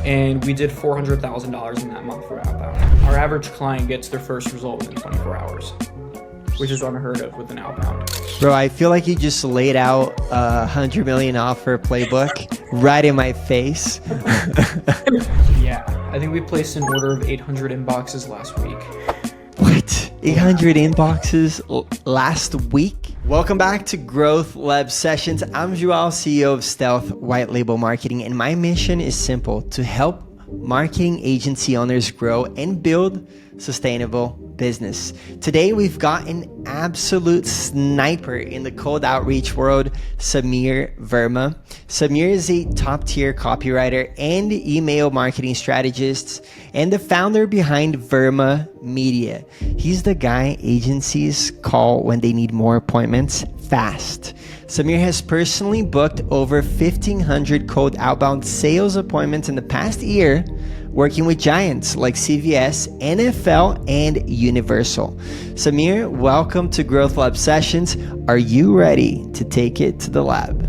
and we did $400,000 in that month for outbound. Our average client gets their first result within 24 hours, which is unheard of with an outbound. Bro, I feel like you just laid out a 100 million offer playbook right in my face. Yeah, I think we placed an order of 800 inboxes last week. What? 800 inboxes last week? Welcome back to Growth Lab Sessions. I'm Joao, CEO of Stealth White Label Marketing, and my mission is simple: to help marketing agency owners grow and build sustainable business. Today, we've got an absolute sniper in the cold outreach world, Samir Verma. Samir is a top-tier copywriter and email marketing strategist and the founder behind Verma Media. He's the guy agencies call when they need more appointments fast. Samir has personally booked over 1,500 cold outbound sales appointments in the past year, working with giants like CVS, NFL, and Universal. Samir, welcome to Growth Lab Sessions. Are you ready to take it to the lab?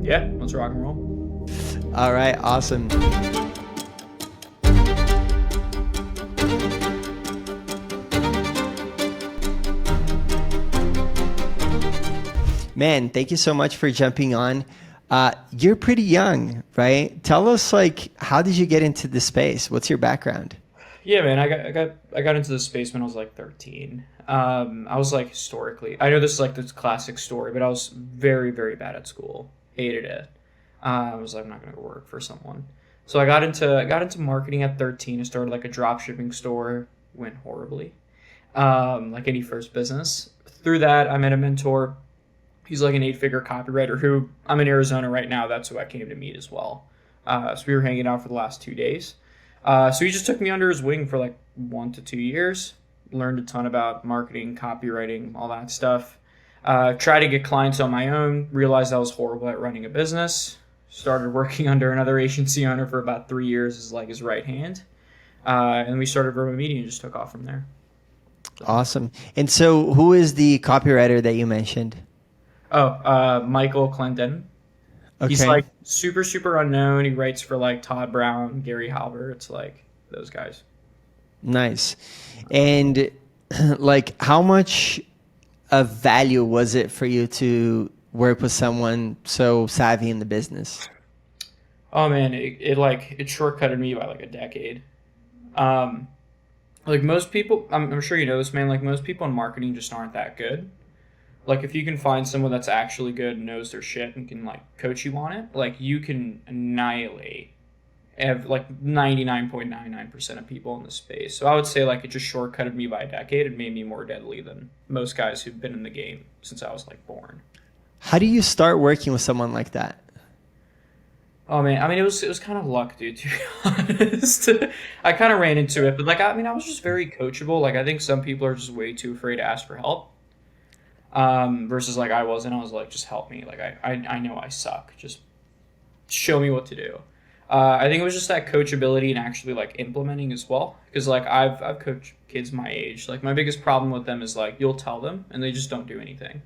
Yeah, let's rock and roll. All right, awesome. Man, thank you so much for jumping on. You're pretty young, right? Tell us, how did you get into this space? What's your background? Yeah, man, I got into this space when I was like 13. I was like historically, I know this is like this classic story, but I was very, very bad at school. Hated it. I was like, I'm not gonna go work for someone. So I got into marketing at 13. I started like a drop shipping store. Went horribly, like any first business. Through that, I met a mentor. He's like an 8-figure copywriter who, I'm in Arizona right now. That's who I came to meet as well. So we were hanging out for the last 2 days. So he just took me under his wing for like 1 to 2 years. Learned a ton about marketing, copywriting, all that stuff. Tried to get clients on my own. Realized I was horrible at running a business. Started working under another agency owner for about 3 years as like his right hand. And we started Verma Media and just took off from there. Awesome. And so who is the copywriter that you mentioned? Michael Clendon. Okay. He's like super, super unknown. He writes for like Todd Brown, Gary Halbert. It's like those guys. Nice. And like, how much of value was it for you to work with someone so savvy in the business? Oh man, it shortcutted me by like a decade. Like most people, I'm sure you know this, man, like most people in marketing just aren't that good. Like if you can find someone that's actually good and knows their shit and can like coach you on it, like you can annihilate like 99.99% of people in the space. So I would say like it just shortcutted me by a decade and made me more deadly than most guys who've been in the game since I was like born. How do you start working with someone like that? Oh man, I mean it was kind of luck, dude, to be honest. I kind of ran into it, but like I was just very coachable. Like I think some people are just way too afraid to ask for help. Versus like I was like, just help me. Like I know I suck. Just show me what to do. I think it was just that coachability and actually like implementing as well. Because like I've coached kids my age. Like my biggest problem with them is like you'll tell them and they just don't do anything.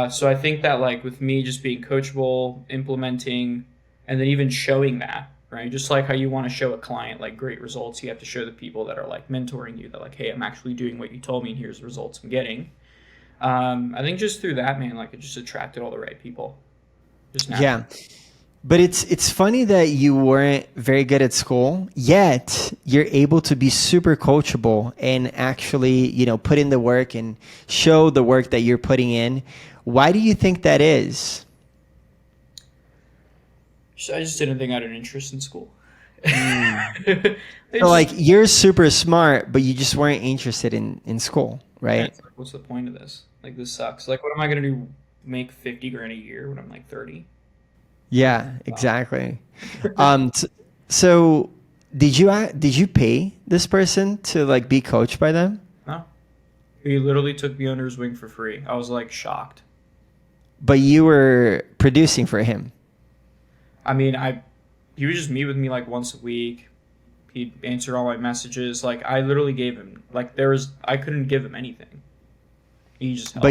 So I think that like with me just being coachable, implementing, and then even showing that, right? Just like how you want to show a client like great results, you have to show the people that are like mentoring you that like, hey, I'm actually doing what you told me and here's the results I'm getting. I think just through that, man, like it just attracted all the right people. Just naturally. Yeah. But it's funny that you weren't very good at school, yet you're able to be super coachable and actually, put in the work and show the work that you're putting in. Why do you think that is? I just didn't think I had an interest in school. So like you're super smart, but you just weren't interested in school, right? Yeah, like, what's the point of this? Like this sucks. Like what am I gonna do? Make 50 grand a year when I'm like 30? Yeah, exactly. So did you pay this person to like be coached by them? No. He literally took me under his wing for free. I was like shocked. But you were producing for him. I mean, he would just meet with me like once a week. He'd answer all my messages. Like I literally gave him I couldn't give him anything. He just helped.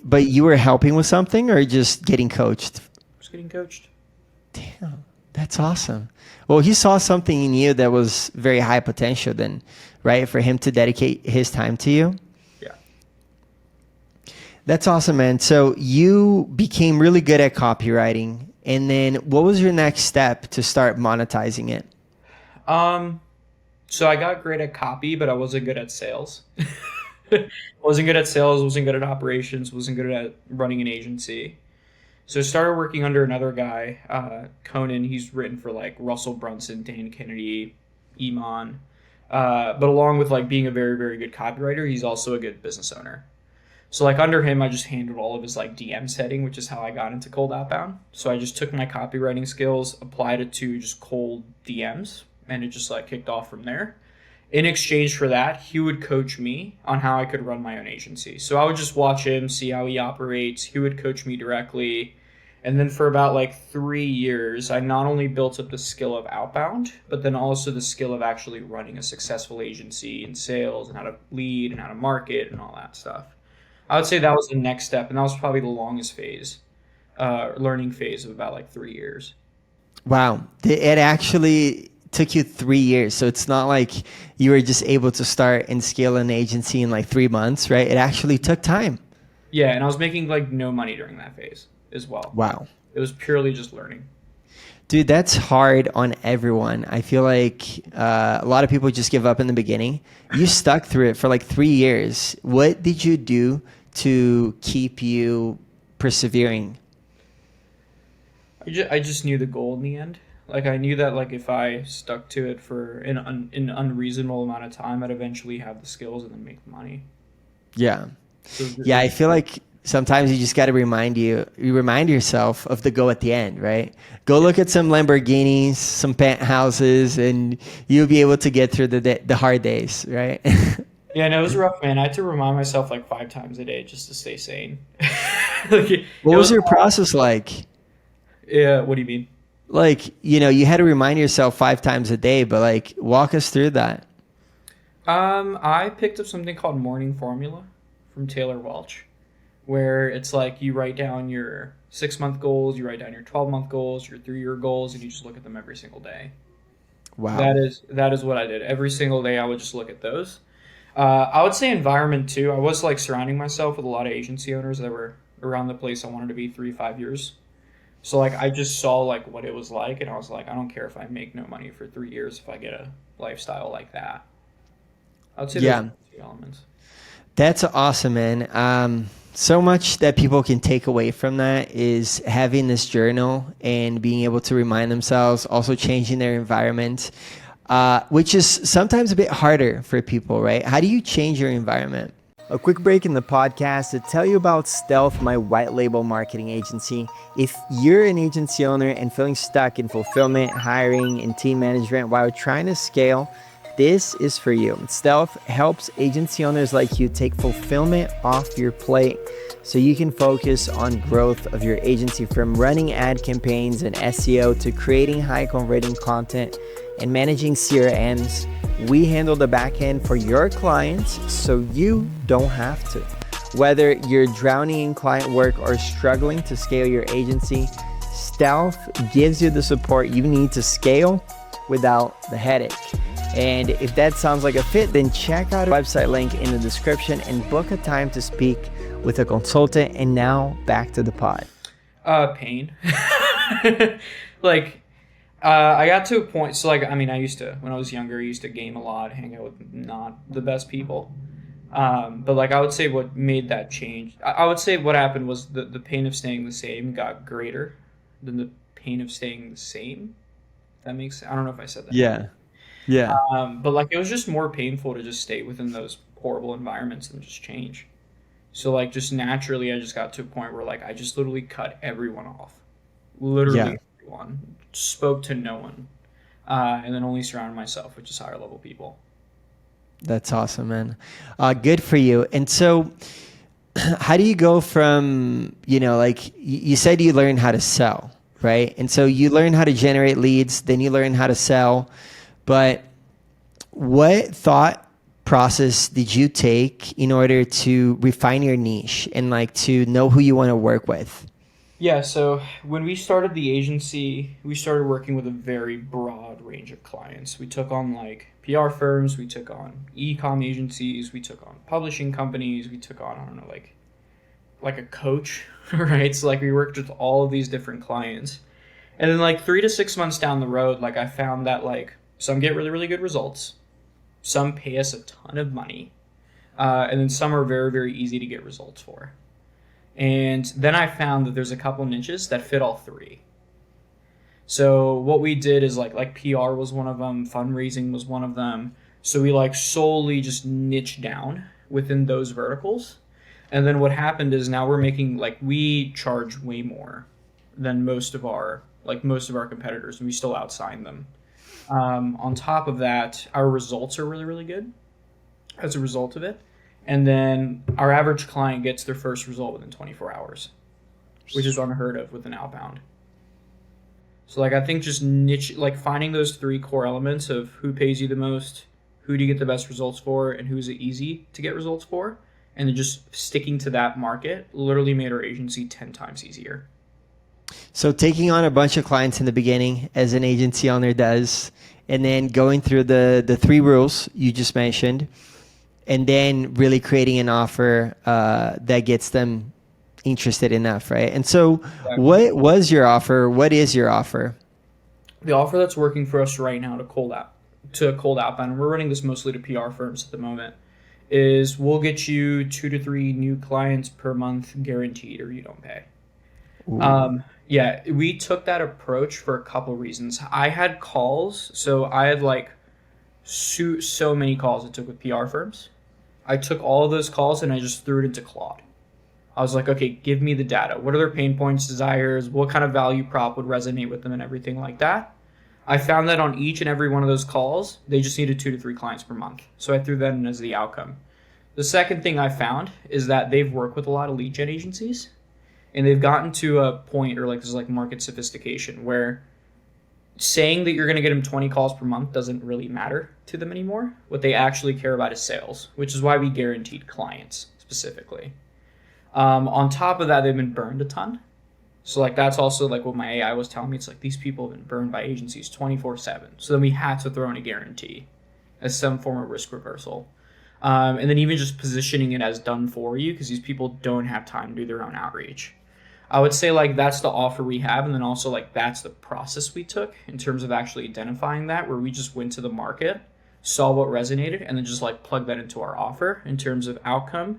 But you were helping with something or just getting coached? Just getting coached. Damn. That's awesome. Well, he saw something in you that was very high potential then, right? For him to dedicate his time to you. Yeah. That's awesome, man. So you became really good at copywriting. And then what was your next step to start monetizing it? So I got great at copy, but I wasn't good at sales. Wasn't good at sales, wasn't good at operations, wasn't good at running an agency. So I started working under another guy, Conan. He's written for like Russell Brunson, Dan Kennedy, Iman. But along with like being a very, very good copywriter, he's also a good business owner. So like under him, I just handled all of his like DM setting, which is how I got into cold outbound. So I just took my copywriting skills, applied it to just cold DMs, and it just like kicked off from there. In exchange for that, he would coach me on how I could run my own agency. So I would just watch him, see how he operates. He would coach me directly. And then for about like 3 years, I not only built up the skill of outbound, but then also the skill of actually running a successful agency and sales and how to lead and how to market and all that stuff. I would say that was the next step. And that was probably the longest phase, learning phase of about like 3 years. Wow. It actually took you 3 years. So it's not like you were just able to start and scale an agency in like 3 months, right? It actually took time. Yeah. And I was making like no money during that phase as well. Wow. It was purely just learning. Dude, that's hard on everyone. I feel like a lot of people just give up in the beginning. You stuck through it for like 3 years. What did you do to keep you persevering? I just knew the goal in the end. Like I knew that like if I stuck to it for an unreasonable amount of time, I'd eventually have the skills and then make the money. Yeah. So Yeah, I feel like sometimes you just got to remind yourself of the goal at the end, right? Go look at some Lamborghinis, some penthouses, and you'll be able to get through the hard days, right? Yeah, no, it was rough, man. I had to remind myself like 5 times a day just to stay sane. Like, What was your process like? Yeah, what do you mean? Like, you had to remind yourself 5 times a day, but like, walk us through that. I picked up something called Morning Formula from Taylor Welch, where it's like you write down your 6-month goals, you write down your 12-month goals, your 3-year goals, and you just look at them every single day. Wow. That is what I did. Every single day I would just look at those. I would say environment too. I was like surrounding myself with a lot of agency owners that were around the place I wanted to be 3-5 years. So like I just saw like what it was like, and I was like, I don't care if I make no money for 3 years if I get a lifestyle like that. I would say those are the 2 elements. That's awesome, man. So much that people can take away from that is having this journal and being able to remind themselves, also changing their environment, which is sometimes a bit harder for people, right? How do you change your environment? A quick break in the podcast to tell you about Stealth, my white label marketing agency. If you're an agency owner and feeling stuck in fulfillment, hiring, and team management while trying to scale, this is for you. Stealth helps agency owners like you take fulfillment off your plate so you can focus on growth of your agency, from running ad campaigns and SEO to creating high converting content and managing CRMs. We handle the back end for your clients so you don't have to. Whether you're drowning in client work or struggling to scale your agency, Stealth gives you the support you need to scale without the headache. And if that sounds like a fit, then check out our website link in the description and book a time to speak with a consultant. And now back to the pod. Pain. Like, I got to a point, so like, I mean, when I was younger, I used to game a lot, hang out with not the best people. But like, I would say what made that change, I would say what happened was the pain of staying the same got greater than the pain of staying the same. That makes sense. I don't know if I said that. Yeah. Yeah. But like, it was just more painful to just stay within those horrible environments than just change. So like, just naturally, I just got to a point where like, I just literally cut everyone off. Literally everyone. Spoke to no one. And then only surrounded myself with just higher level people. That's awesome, man. Good for you. And so how do you go from, like you said you learned how to sell, right? And so you learn how to generate leads, then you learn how to sell. But what thought process did you take in order to refine your niche and like to know who you want to work with? Yeah, so when we started the agency, we started working with a very broad range of clients. We took on like PR firms, we took on e-com agencies, we took on publishing companies, we took on, I don't know, like a coach, right? So like we worked with all of these different clients. And then like 3 to 6 months down the road, like I found that like some get really, really good results. Some pay us a ton of money. And then some are very, very easy to get results for. And then I found that there's a couple niches that fit all three. So what we did is like PR was one of them, fundraising was one of them. So we like solely just niche down within those verticals. And then what happened is now we're making like we charge way more than most of our competitors, and we still outsign them. On top of that, our results are really, really good as a result of it. And then our average client gets their first result within 24 hours, which is unheard of with an outbound. So like I think just niche, like finding those three core elements of who pays you the most, who do you get the best results for, and who's it easy to get results for, and then just sticking to that market literally made our agency 10 times easier. So taking on a bunch of clients in the beginning, as an agency owner does, and then going through the three rules you just mentioned, and then really creating an offer that gets them interested enough, right? And so Exactly. what was your offer? What is your offer? The offer that's working for us right now to cold outbound, and we're running this mostly to PR firms at the moment, is we'll get you 2 to 3 new clients per month guaranteed, or you don't pay. Yeah, we took that approach for a couple reasons. I had calls, so I had like so many calls I took with PR firms. I took all of those calls and I just threw it into Claude. I was like, okay, give me the data. What are their pain points, desires? What kind of value prop would resonate with them and everything like that? I found that on each and every one of those calls, they just needed 2 to 3 clients per month. So I threw that in as the outcome. The second thing I found is that they've worked with a lot of lead gen agencies, and they've gotten to a point, or like this like market sophistication, where saying that you're going to get them 20 calls per month doesn't really matter to them anymore. What they actually care about is sales, which is why we guaranteed clients specifically. On top of that, they've been burned a ton. So like that's also like what my AI was telling me. It's like these people have been burned by agencies 24/7. So then we had to throw in a guarantee as some form of risk reversal. And then even just positioning it as done for you, because these people don't have time to do their own outreach. I would say like that's the offer we have, and then also like that's the process we took in terms of actually identifying that, where we just went to the market, saw what resonated, and then just like plug that into our offer in terms of outcome,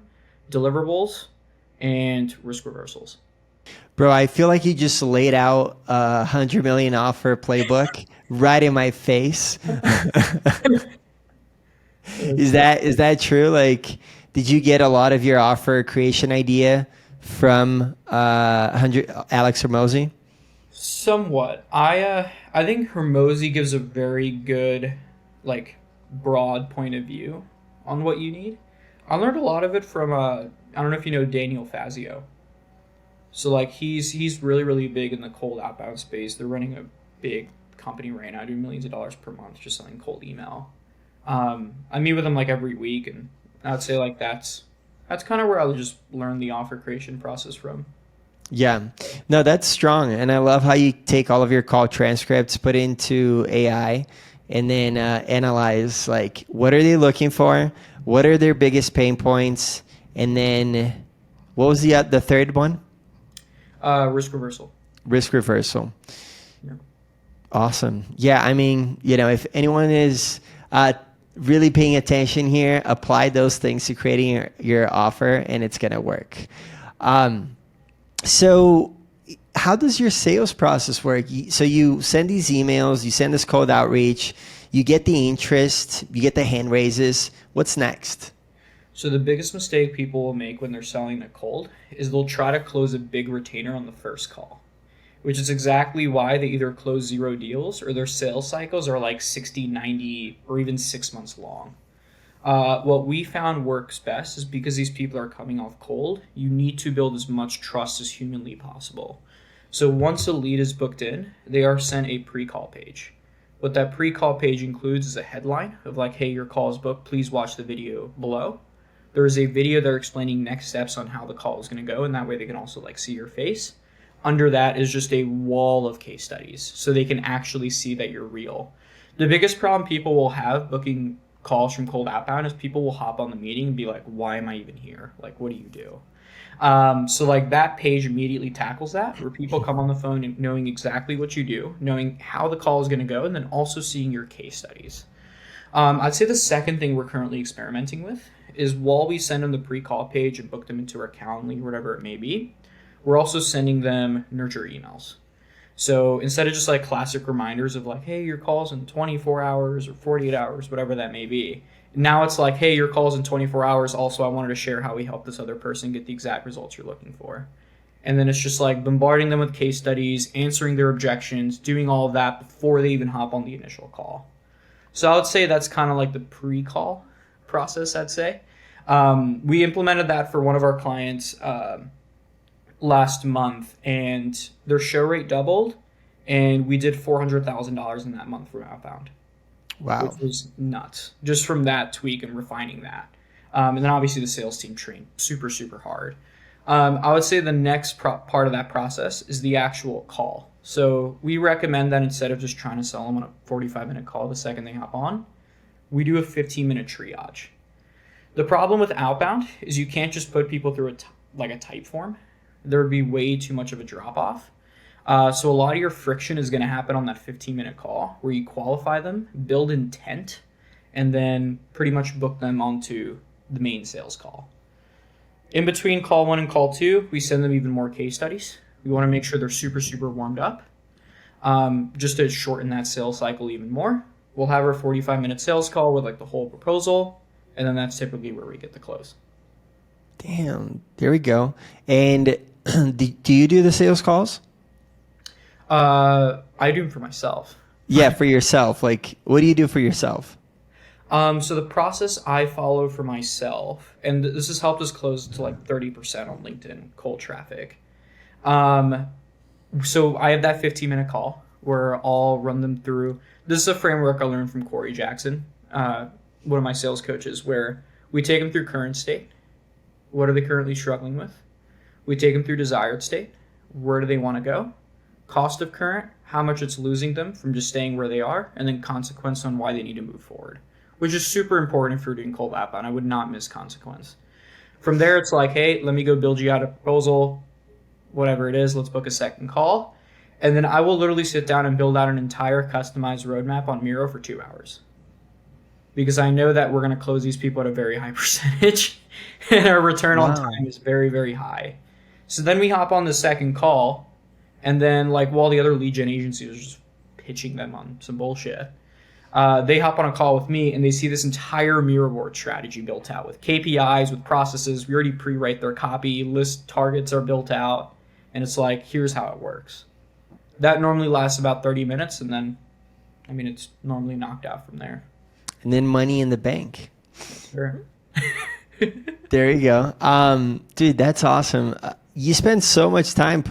deliverables, and risk reversals. Bro, I feel like you just laid out a 100 million offer playbook right in my face. Is that true? Like, did you get a lot of your offer creation idea from Alex Hormozy? Somewhat. I think Hermosi gives a very good, like, broad point of view on what you need. I learned a lot of it from I don't know if you know Daniel Fazio. So like he's really, really big in the cold outbound space. They're running a big company right now, doing millions of dollars per month just selling cold email. I meet with them like every week, and I'd say like that's kind of where I would just learn the offer creation process from. Yeah, no, that's strong. And I love how you take all of your call transcripts, put into AI, and then analyze like what are they looking for? What are their biggest pain points? And then what was the third one? Risk reversal. Risk reversal. Yeah. Awesome. Yeah, I mean, if anyone is really paying attention here, apply those things to creating your offer, and it's going to work. So how does your sales process work? So you send these emails, you send this cold outreach, you get the interest, you get the hand raises. What's next? So the biggest mistake people will make when they're selling a cold is they'll try to close a big retainer on the first call, which is exactly why they either close 0 deals or their sales cycles are like 60, 90, or even 6 months long. What we found works best is because these people are coming off cold, you need to build as much trust as humanly possible. So once a lead is booked in, they are sent a pre-call page. What that pre-call page includes is a headline of like, hey, your call is booked, please watch the video below. There is a video there explaining next steps on how the call is going to go, and that way they can also like see your face. under that is just a wall of case studies so they can actually see that you're real. The biggest problem people will have booking calls from cold outbound is people will hop on the meeting and be like, why am I even here? Like, what do you do? So like that page immediately tackles that, where people come on the phone and knowing exactly what you do, knowing how the call is going to go, and then also seeing your case studies. I'd say the second thing we're currently experimenting with is while we send them the pre-call page and book them into our Calendly, whatever it may be, we're also sending them nurture emails. So instead of just like classic reminders of like, hey, your call's in 24 hours or 48 hours, whatever that may be, now it's like, hey, your call's in 24 hours. Also, I wanted to share how we helped this other person get the exact results you're looking for. And then it's just like bombarding them with case studies, answering their objections, doing all of that before they even hop on the initial call. So I would say that's kind of like the pre-call process, I'd say. We implemented that for one of our clients last month, and their show rate doubled, and we did $400,000 in that month from outbound. Wow. Which was nuts, just from that tweak and refining that. And then obviously the sales team trained super, super hard. I would say the next part of that process is the actual call. So we recommend that instead of just trying to sell them on a 45-minute call the second they hop on, we do a 15-minute triage. The problem with outbound is you can't just put people through a type form. There would be way too much of a drop-off. So a lot of your friction is going to happen on that 15-minute call where you qualify them, build intent, and then pretty much book them onto the main sales call. In between call 1 and call 2, we send them even more case studies. We want to make sure they're super, super warmed up, just to shorten that sales cycle even more. We'll have our 45-minute sales call with like the whole proposal, and then that's typically where we get the close. Damn, there we go. And do you do the sales calls? I do them for myself. Yeah, for yourself. Like, what do you do for yourself? So the process I follow for myself, and this has helped us close to like 30% on LinkedIn cold traffic. So I have that 15-minute call where I'll run them through. This is a framework I learned from Corey Jackson, one of my sales coaches, where we take them through current state. What are they currently struggling with? We take them through desired state. Where do they want to go? Cost of current, how much it's losing them from just staying where they are, and then consequence on why they need to move forward, which is super important if you're doing cold outbound. I would not miss consequence. From there, it's like, hey, let me go build you out a proposal, whatever it is, let's book a second call. And then I will literally sit down and build out an entire customized roadmap on Miro for 2 hours. Because I know that we're going to close these people at a very high percentage, and our return on time is very, very high. So then we hop on the second call, and then like while the other lead gen agencies are just pitching them on some bullshit, they hop on a call with me and they see this entire Miro board strategy built out with KPIs, with processes. We already pre-write their copy, list targets are built out, and it's like, here's how it works. That normally lasts about 30 minutes, and then, I mean, it's normally knocked out from there. And then money in the bank. Sure. There you go. Dude, that's awesome. You spend so much time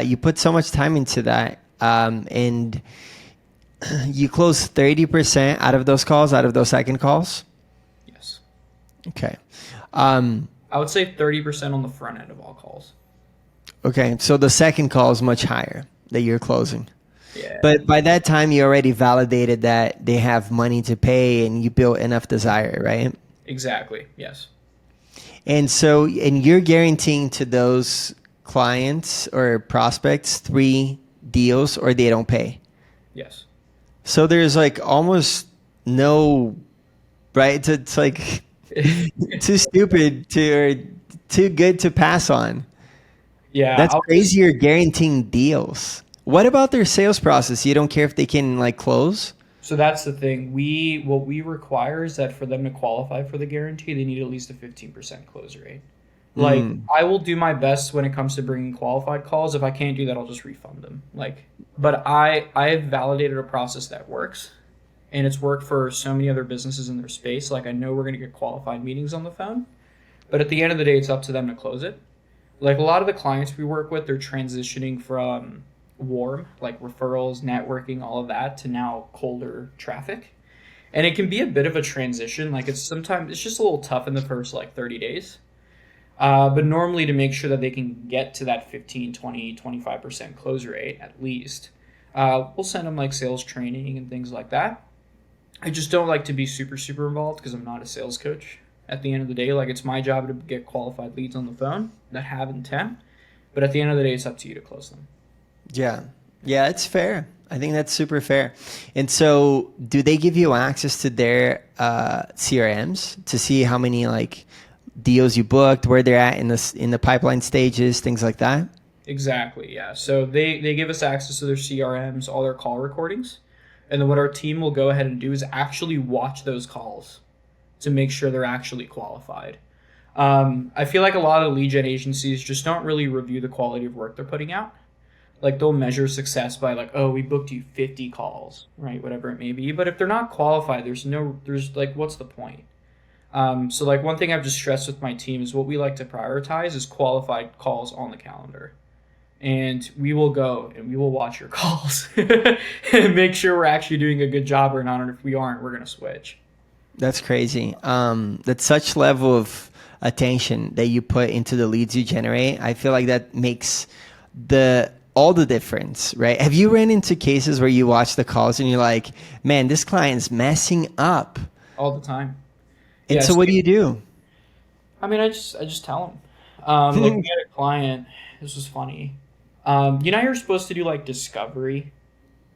you put so much time into that. And you close 30% out of those calls, out of those second calls? Yes. Okay. I would say 30% on the front end of all calls. Okay. So the second call is much higher that you're closing. Yeah. But by that time, you already validated that they have money to pay and you built enough desire, right? Exactly. Yes. And so, and you're guaranteeing to those clients or prospects 3 deals or they don't pay. Yes. So there's like almost no, right? It's like too stupid or too good to pass on. Yeah. That's crazy. You're guaranteeing deals. What about their sales process? You don't care if they can like close? So that's the thing. What we require is that for them to qualify for the guarantee, they need at least a 15% close rate. Like, I will do my best when it comes to bringing qualified calls. If I can't do that, I'll just refund them. But I have validated a process that works, and it's worked for so many other businesses in their space. Like, I know we're going to get qualified meetings on the phone, but at the end of the day, it's up to them to close it. Like, a lot of the clients we work with, they're transitioning from warm, like referrals, networking, all of that, to now colder traffic. And it can be a bit of a transition. Like, it's just a little tough in the first like 30 days. But normally to make sure that they can get to that 15, 20, 25% close rate at least, we'll send them like sales training and things like that. I just don't like to be super, super involved because I'm not a sales coach. At the end of the day, like it's my job to get qualified leads on the phone that have intent. But at the end of the day, it's up to you to close them. Yeah. Yeah, it's fair. I think that's super fair. And so do they give you access to their CRMs to see how many like deals you booked, where they're at in the pipeline stages, things like that? Exactly, yeah. So they give us access to their CRMs, all their call recordings. And then what our team will go ahead and do is actually watch those calls to make sure they're actually qualified. I feel like a lot of lead gen agencies just don't really review the quality of work they're putting out. Like they'll measure success by like, oh, we booked you 50 calls, right? Whatever it may be. But if they're not qualified, there's like, what's the point? So like one thing I've just stressed with my team is what we like to prioritize is qualified calls on the calendar. And we will go and we will watch your calls and make sure we're actually doing a good job or not. And if we aren't, we're going to switch. That's crazy. That's such level of attention that you put into the leads you generate. I feel like that makes all the difference, right? Have you ran into cases where you watch the calls and you're like, man, this client's messing up? All the time. And so what do you do? I mean, I just tell them. Like we had a client, this was funny. You're supposed to do like discovery,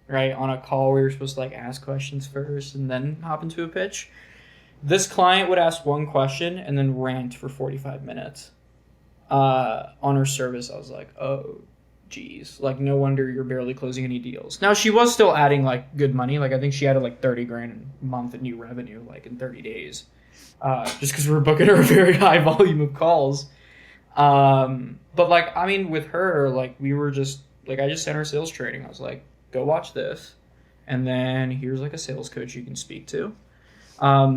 right? On a call where you're supposed to like ask questions first and then hop into a pitch. This client would ask one question and then rant for 45 minutes on her service. I was like, oh, geez. Like, no wonder you're barely closing any deals. Now, she was still adding like good money. Like, I think she added like 30 grand a month in new revenue, like in 30 days. Just because we were booking her a very high volume of calls. But like, I mean, with her, like we were just like, I just sent her sales training. I was like, go watch this. And then here's like a sales coach you can speak to.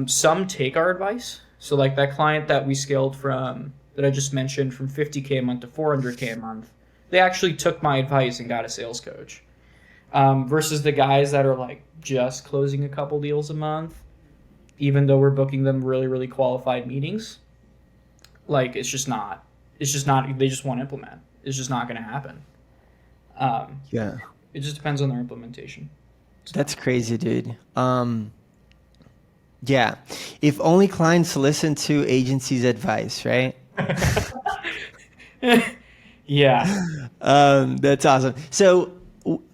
Some take our advice. So like that client that we scaled from, that I just mentioned, from 50K a month to 400K a month, they actually took my advice and got a sales coach. Versus the guys that are like just closing a couple deals a month, even though we're booking them really, really qualified meetings. Like it's just not, they just won't implement. It's just not going to happen. Yeah. It just depends on their implementation. That's crazy, dude. Yeah. If only clients listen to agencies' advice, right? Yeah. That's awesome. So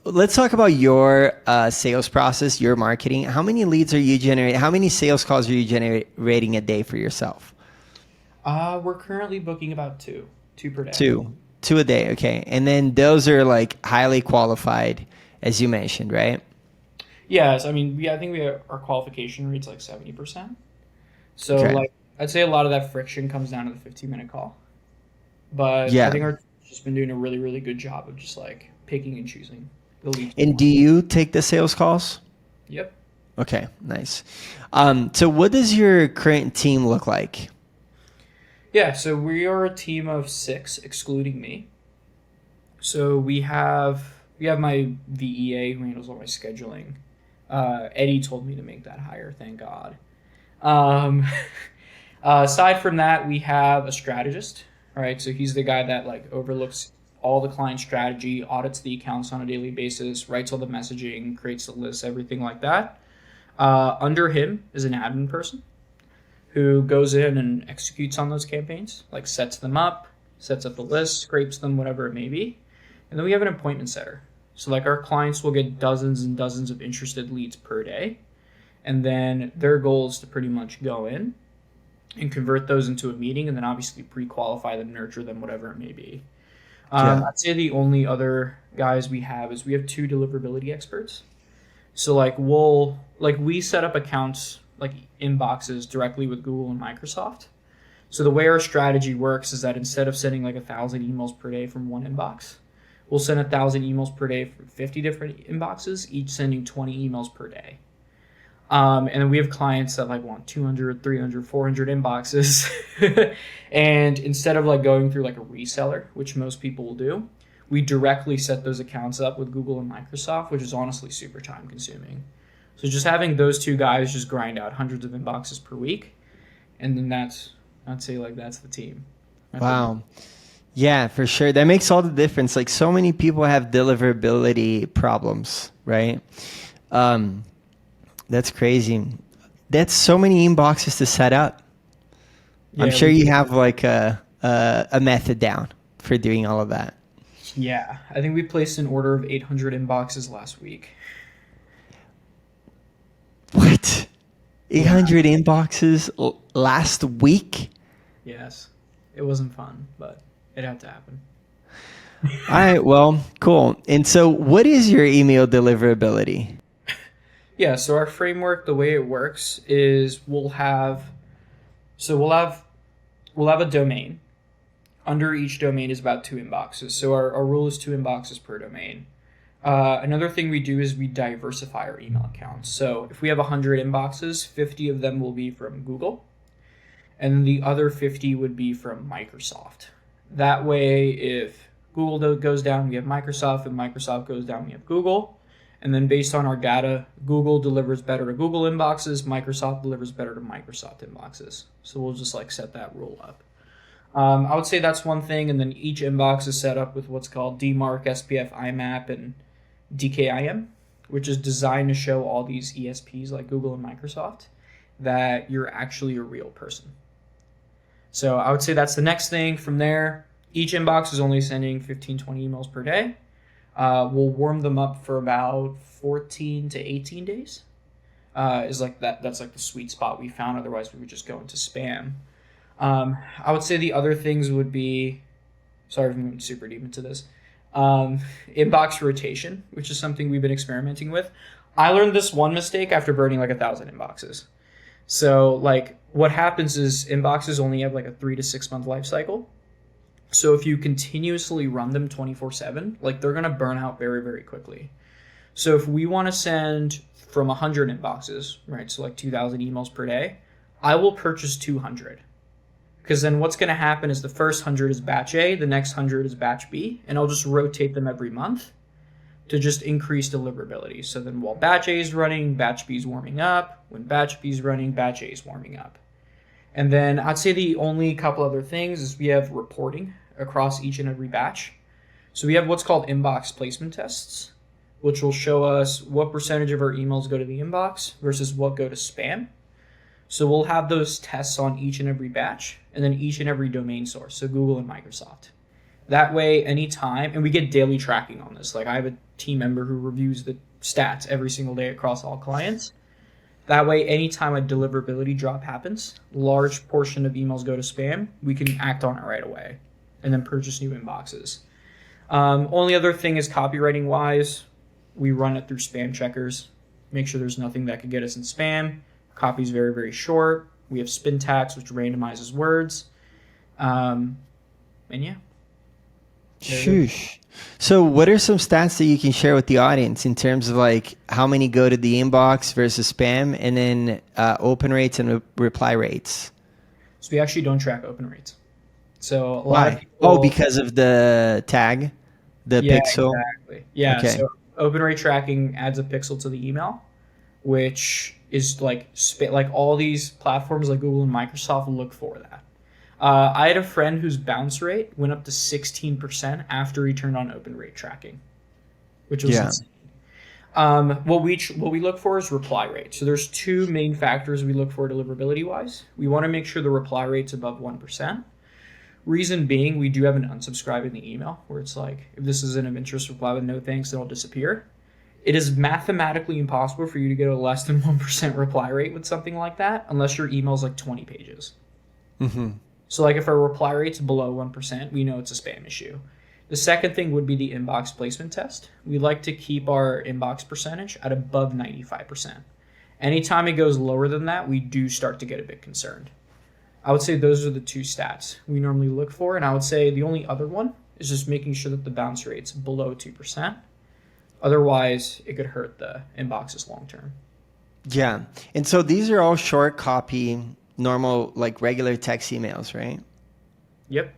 let's talk about your sales process, your marketing. How many leads are you generating? How many sales calls are you generating a day for yourself? We're currently booking about two per day. Two a day. Okay. And then those are like highly qualified, as you mentioned, right? Yes. I mean, I think our qualification rate's like 70%. So Okay. like, I'd say a lot of that friction comes down to the 15-minute call. But Yeah. I think our team's just been doing a really, really good job of just like picking and choosing the leads. And do you take the sales calls? Yep. Okay, nice. So what does your current team look like? Yeah, so we are a team of 6, excluding me. So we have my VEA who handles all my scheduling. Eddie told me to make that hire, thank God. Aside from that, we have a strategist. All right, so he's the guy that like overlooks all the client strategy, audits the accounts on a daily basis, writes all the messaging, creates the lists, everything like that. Under him is an admin person who goes in and executes on those campaigns, like sets them up, sets up the list, scrapes them, whatever it may be. And then we have an appointment setter. So like our clients will get dozens and dozens of interested leads per day. And then their goal is to pretty much go in and convert those into a meeting and then obviously pre-qualify them, nurture them, whatever it may be. I'd say the only other guys we have 2 deliverability experts. So we set up accounts like inboxes directly with Google and Microsoft. So the way our strategy works is that instead of sending like 1,000 emails per day from one inbox, we'll send 1,000 emails per day from 50 different inboxes, each sending 20 emails per day. And then we have clients that like want 200, 300, 400 inboxes. And instead of like going through like a reseller, which most people will do, we directly set those accounts up with Google and Microsoft, which is honestly super time consuming. So just having those 2 guys just grind out hundreds of inboxes per week. And then I'd say like that's the team. Wow. Yeah, for sure. That makes all the difference. Like so many people have deliverability problems, right? Um, that's crazy. That's so many inboxes to set up. I'm Yeah, sure you have like a method down for doing all of that. yeah. I think we placed an order of 800 inboxes last week. What? Yeah. 800 inboxes last week? Yes. It wasn't fun, but it had to happen. All right, well, cool. And so what is your email deliverability? Yeah, so our framework, the way it works is so we'll have a domain. Under each domain is about 2 inboxes. So our rule is 2 inboxes per domain. Another thing we do is we diversify our email accounts. So if we have 100 inboxes, 50 of them will be from Google, and the other 50 would be from Microsoft. That way, if Google goes down, we have Microsoft, and Microsoft goes down, we have Google. And then based on our data, Google delivers better to Google inboxes, Microsoft delivers better to Microsoft inboxes. So we'll just like set that rule up. I would say that's one thing, and then each inbox is set up with what's called DMARC, SPF, IMAP, and DKIM, which is designed to show all these ESPs like Google and Microsoft that you're actually a real person. So I would say that's the next thing. From there, each inbox is only sending 15, 20 emails per day. We'll warm them up for about 14 to 18 days. Is like that's like the sweet spot we found. Otherwise, we would just go into spam. I would say the other things would be, sorry if I'm going super deep into this, inbox rotation, which is something we've been experimenting with. I learned this one mistake after burning like 1,000 inboxes. So like what happens is inboxes only have like a 3 to 6 month life cycle. So if you continuously run them 24/7, like they're going to burn out very, very quickly. So if we want to send from 100 inboxes, right, so like 2,000 emails per day, I will purchase 200. Because then what's going to happen is the first 100 is batch A, the next 100 is batch B, and I'll just rotate them every month to just increase deliverability. So then while batch A is running, batch B is warming up. When batch B is running, batch A is warming up. And then I'd say the only couple other things is we have reporting across each and every batch. So we have what's called inbox placement tests, which will show us what percentage of our emails go to the inbox versus what go to spam. So we'll have those tests on each and every batch and then each and every domain source, so Google and Microsoft. That way, anytime, and we get daily tracking on this. Like I have a team member who reviews the stats every single day across all clients. That way, anytime a deliverability drop happens, large portion of emails go to spam, we can act on it right away and then purchase new inboxes. Only other thing is copywriting wise, we run it through spam checkers, make sure there's nothing that could get us in spam. Copy's very, very short. We have spin tags, which randomizes words. And yeah. Shoosh. So what are some stats that you can share with the audience in terms of like how many go to the inbox versus spam, and then open rates and reply rates? So we actually don't track open rates. So a lot Why? of people, Because of the tag, the pixel? Exactly. Yeah, Okay. So open rate tracking adds a pixel to the email, which is like all these platforms like Google and Microsoft look for that. I had a friend whose bounce rate went up to 16% after he turned on open rate tracking, which was insane. What we look for is reply rate. So there's 2 main factors we look for deliverability wise. We want to make sure the reply rate's above 1%. Reason being, we do have an unsubscribe in the email where it's like, if this isn't of interest, reply with no thanks, then it'll disappear. It is mathematically impossible for you to get a less than 1% reply rate with something like that unless your email is like 20 pages. Mm-hmm. So like if our reply rate's below 1%, we know it's a spam issue. The second thing would be the inbox placement test. We like to keep our inbox percentage at above 95%. Anytime it goes lower than that, we do start to get a bit concerned. I would say those are the 2 stats we normally look for. And I would say the only other one is just making sure that the bounce rate's below 2%. Otherwise, it could hurt the inboxes long term. Yeah. And so these are all short copy, normal, like regular text emails, right? Yep.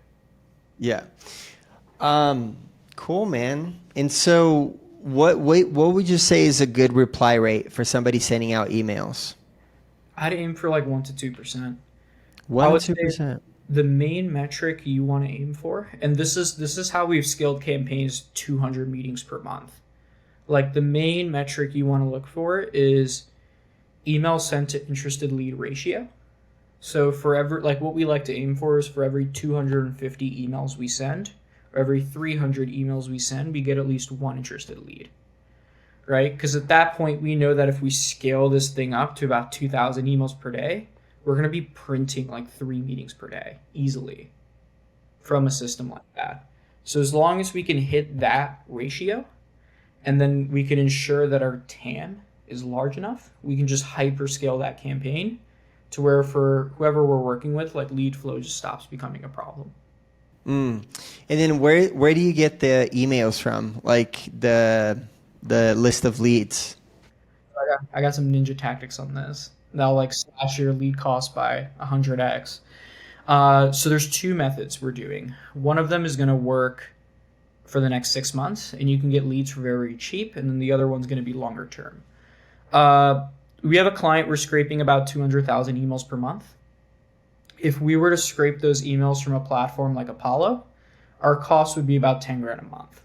Yeah. Cool, man. And so what would you say is a good reply rate for somebody sending out emails? I'd aim for like 1 to 2%. 1 to 2%. the main metric you want to aim for, and this is how we've scaled campaigns 200 meetings per month. Like the main metric you want to look for is email sent to interested lead ratio. So for every, like what we like to aim for is for every 250 emails we send, or every 300 emails we send, we get at least one interested lead, right? Because at that point, we know that if we scale this thing up to about 2,000 emails per day, we're going to be printing like 3 meetings per day easily from a system like that. So as long as we can hit that ratio, and then we can ensure that our TAM is large enough, we can just hyper scale that campaign to where for whoever we're working with, like lead flow just stops becoming a problem. And then where do you get the emails from? Like the list of leads? I got some ninja tactics on this. That'll like slash your lead cost by 100x. So there's 2 methods we're doing. One of them is going to work for the next 6 months, and you can get leads for very cheap. And then the other one's going to be longer term. We have a client, we're scraping about 200,000 emails per month. If we were to scrape those emails from a platform like Apollo, our cost would be about 10 grand a month.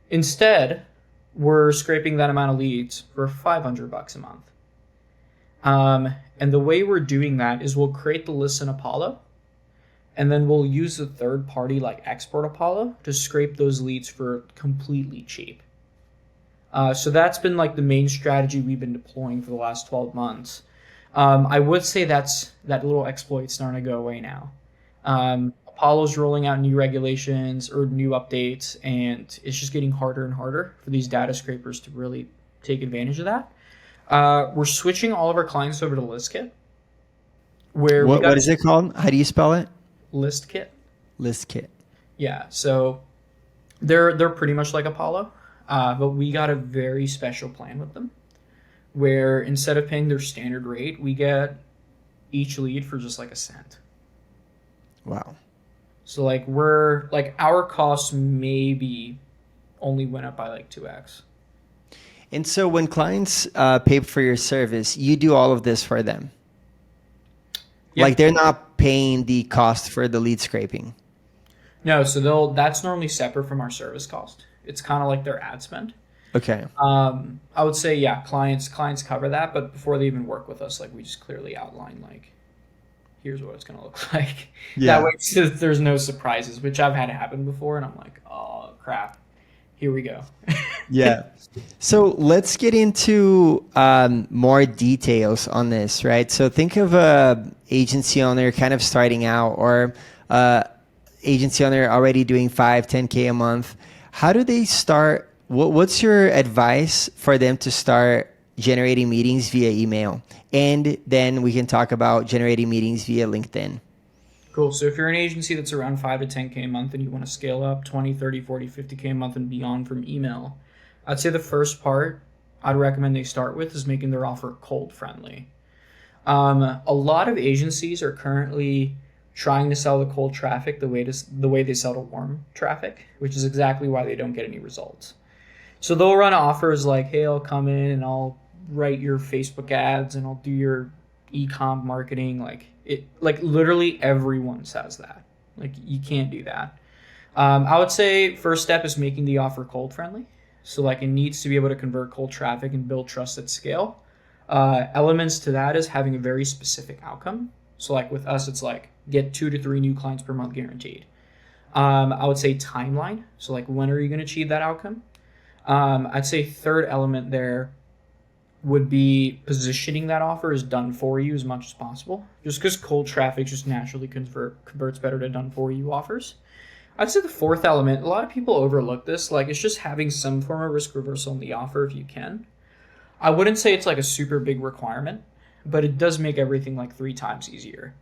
Instead, we're scraping that amount of leads for $500 a month. And the way we're doing that is we'll create the list in Apollo, and then we'll use a third party like Export Apollo to scrape those leads for completely cheap. So that's been like the main strategy we've been deploying for the last 12 months. I would say that little exploit's starting to go away now. Apollo's rolling out new regulations or new updates, and it's just getting harder and harder for these data scrapers to really take advantage of that. We're switching all of our clients over to ListKit. What is it called? How do you spell it? ListKit. ListKit. Yeah, so they're pretty much like Apollo, but we got a very special plan with them, where instead of paying their standard rate, we get each lead for just like a cent. Wow. So like our costs maybe only went up by like 2x. And so when clients pay for your service, you do all of this for them. Yep. Like they're not paying the cost for the lead scraping. No, so that's normally separate from our service cost. It's kind of like their ad spend. Okay. I would say, yeah, clients cover that, but before they even work with us, like we just clearly outline like, here's what it's going to look like. Yeah. That way there's no surprises, which I've had happen before, and I'm like, oh crap, here we go. Yeah. So let's get into more details on this, right? So think of a agency owner kind of starting out, or agency owner already doing 5, 10K a month. How do they start? What's your advice for them to start generating meetings via email? And then we can talk about generating meetings via LinkedIn. Cool. So if you're an agency that's around 5 to 10K a month and you want to scale up 20, 30, 40, 50K a month and beyond from email, I'd say the first part I'd recommend they start with is making their offer cold friendly. A lot of agencies are currently trying to sell the cold traffic the way they sell the warm traffic, which is exactly why they don't get any results. So they'll run offers like, hey, I'll come in and I'll write your Facebook ads and I'll do your e-com marketing. Like literally everyone says that. Like you can't do that. I would say first step is making the offer cold friendly. So like it needs to be able to convert cold traffic and build trust at scale. Elements to that is having a very specific outcome. So like with us, it's like get 2 to 3 new clients per month guaranteed. I would say timeline. So like when are you going to achieve that outcome? I'd say third element there would be positioning that offer as done for you as much as possible. Just because cold traffic just naturally converts better to done for you offers. I'd say the fourth element, a lot of people overlook this, like it's just having some form of risk reversal in the offer if you can. I wouldn't say it's like a super big requirement, but it does make everything like 3 times easier,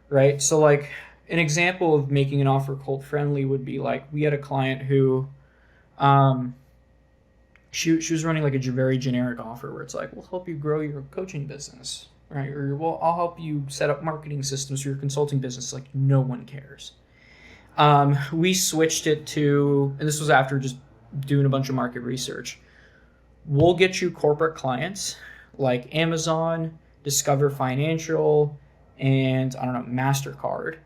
right? So like an example of making an offer cold friendly would be like we had a client who she was running like a very generic offer where it's like, we'll help you grow your coaching business, right? Or well, I'll help you set up marketing systems for your consulting business. Like no one cares. We switched it to, and this was after just doing a bunch of market research. We'll get you corporate clients like Amazon, Discover Financial, and I don't know, MasterCard,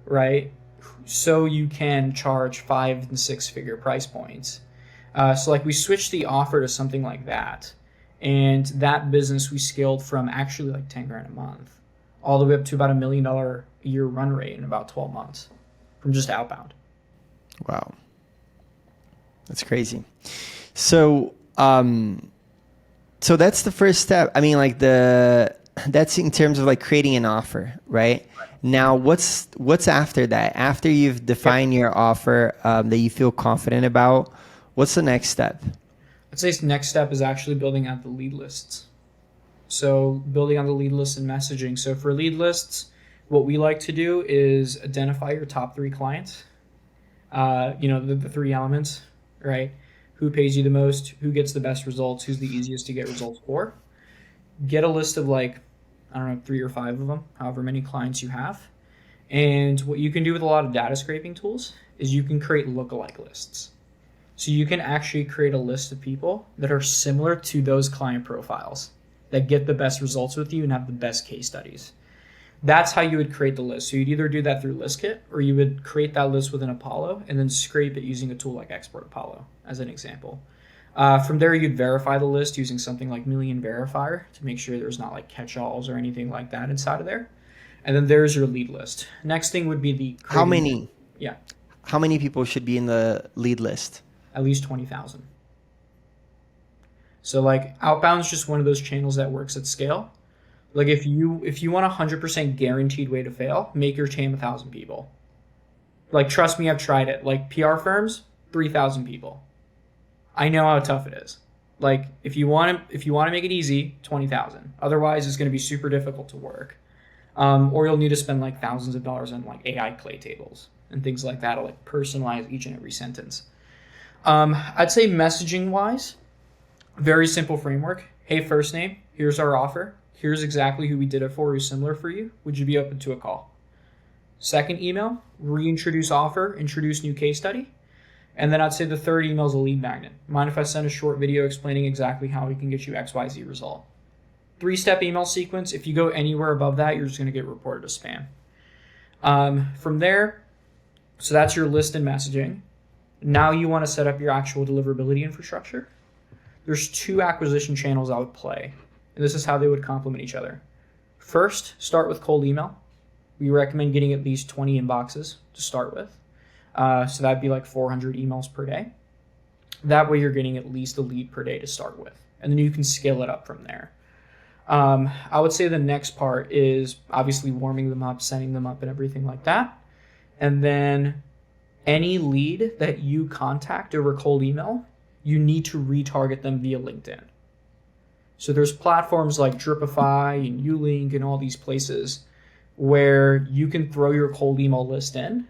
right? So you can charge 5 and 6 figure price points. So like we switched the offer to something like that, and that business we scaled from actually like 10 grand a month all the way up to about $1 million a year run rate in about 12 months from just outbound. Wow. That's crazy. So, so that's the first step. I mean, like that's in terms of like creating an offer, right? Now, what's after that? After you've defined your offer that you feel confident about, what's the next step? I'd say the next step is actually building out the lead lists. So building on the lead lists and messaging. So for lead lists, what we like to do is identify your top 3 clients. The 3 elements, right? Who pays you the most, who gets the best results, who's the easiest to get results for. Get a list of like, I don't know, 3 or 5 of them, however many clients you have. And what you can do with a lot of data scraping tools is you can create lookalike lists. So you can actually create a list of people that are similar to those client profiles that get the best results with you and have the best case studies. That's how you would create the list. So you'd either do that through ListKit, or you would create that list within Apollo and then scrape it using a tool like Export Apollo as an example. From there, you'd verify the list using something like Million Verifier to make sure there's not like catch-alls or anything like that inside of there. And then there's your lead list. Next thing would be the... How many? Yeah. How many people should be in the lead list? At least 20,000. So like outbound is just one of those channels that works at scale. Like if you want a 100% guaranteed way to fail, make your team 1,000 people. Like trust me, I've tried it. Like PR firms, 3,000 people. I know how tough it is. Like if you want to make it easy, 20,000. Otherwise, it's going to be super difficult to work. Or you'll need to spend like thousands of dollars on like AI clay tables and things like that to like personalize each and every sentence. I'd say messaging wise, very simple framework. Hey, first name, here's our offer. Here's exactly who we did it for, who's similar for you. Would you be open to a call? Second email, reintroduce offer, introduce new case study. And then I'd say the third email is a lead magnet. Mind if I send a short video explaining exactly how we can get you XYZ result? 3-step email sequence. If you go anywhere above that, you're just going to get reported as spam. From there, so that's your list and messaging. Now you want to set up your actual deliverability infrastructure. There's 2 acquisition channels I would play, and this is how they would complement each other. First, start with cold email. We recommend getting at least 20 inboxes to start with. So that'd be like 400 emails per day. That way you're getting at least a lead per day to start with, and then you can scale it up from there. I would say the next part is obviously warming them up, setting them up, and everything like that. And then any lead that you contact over cold email, you need to retarget them via LinkedIn. So there's platforms like Dripify and Ulink and all these places where you can throw your cold email list in,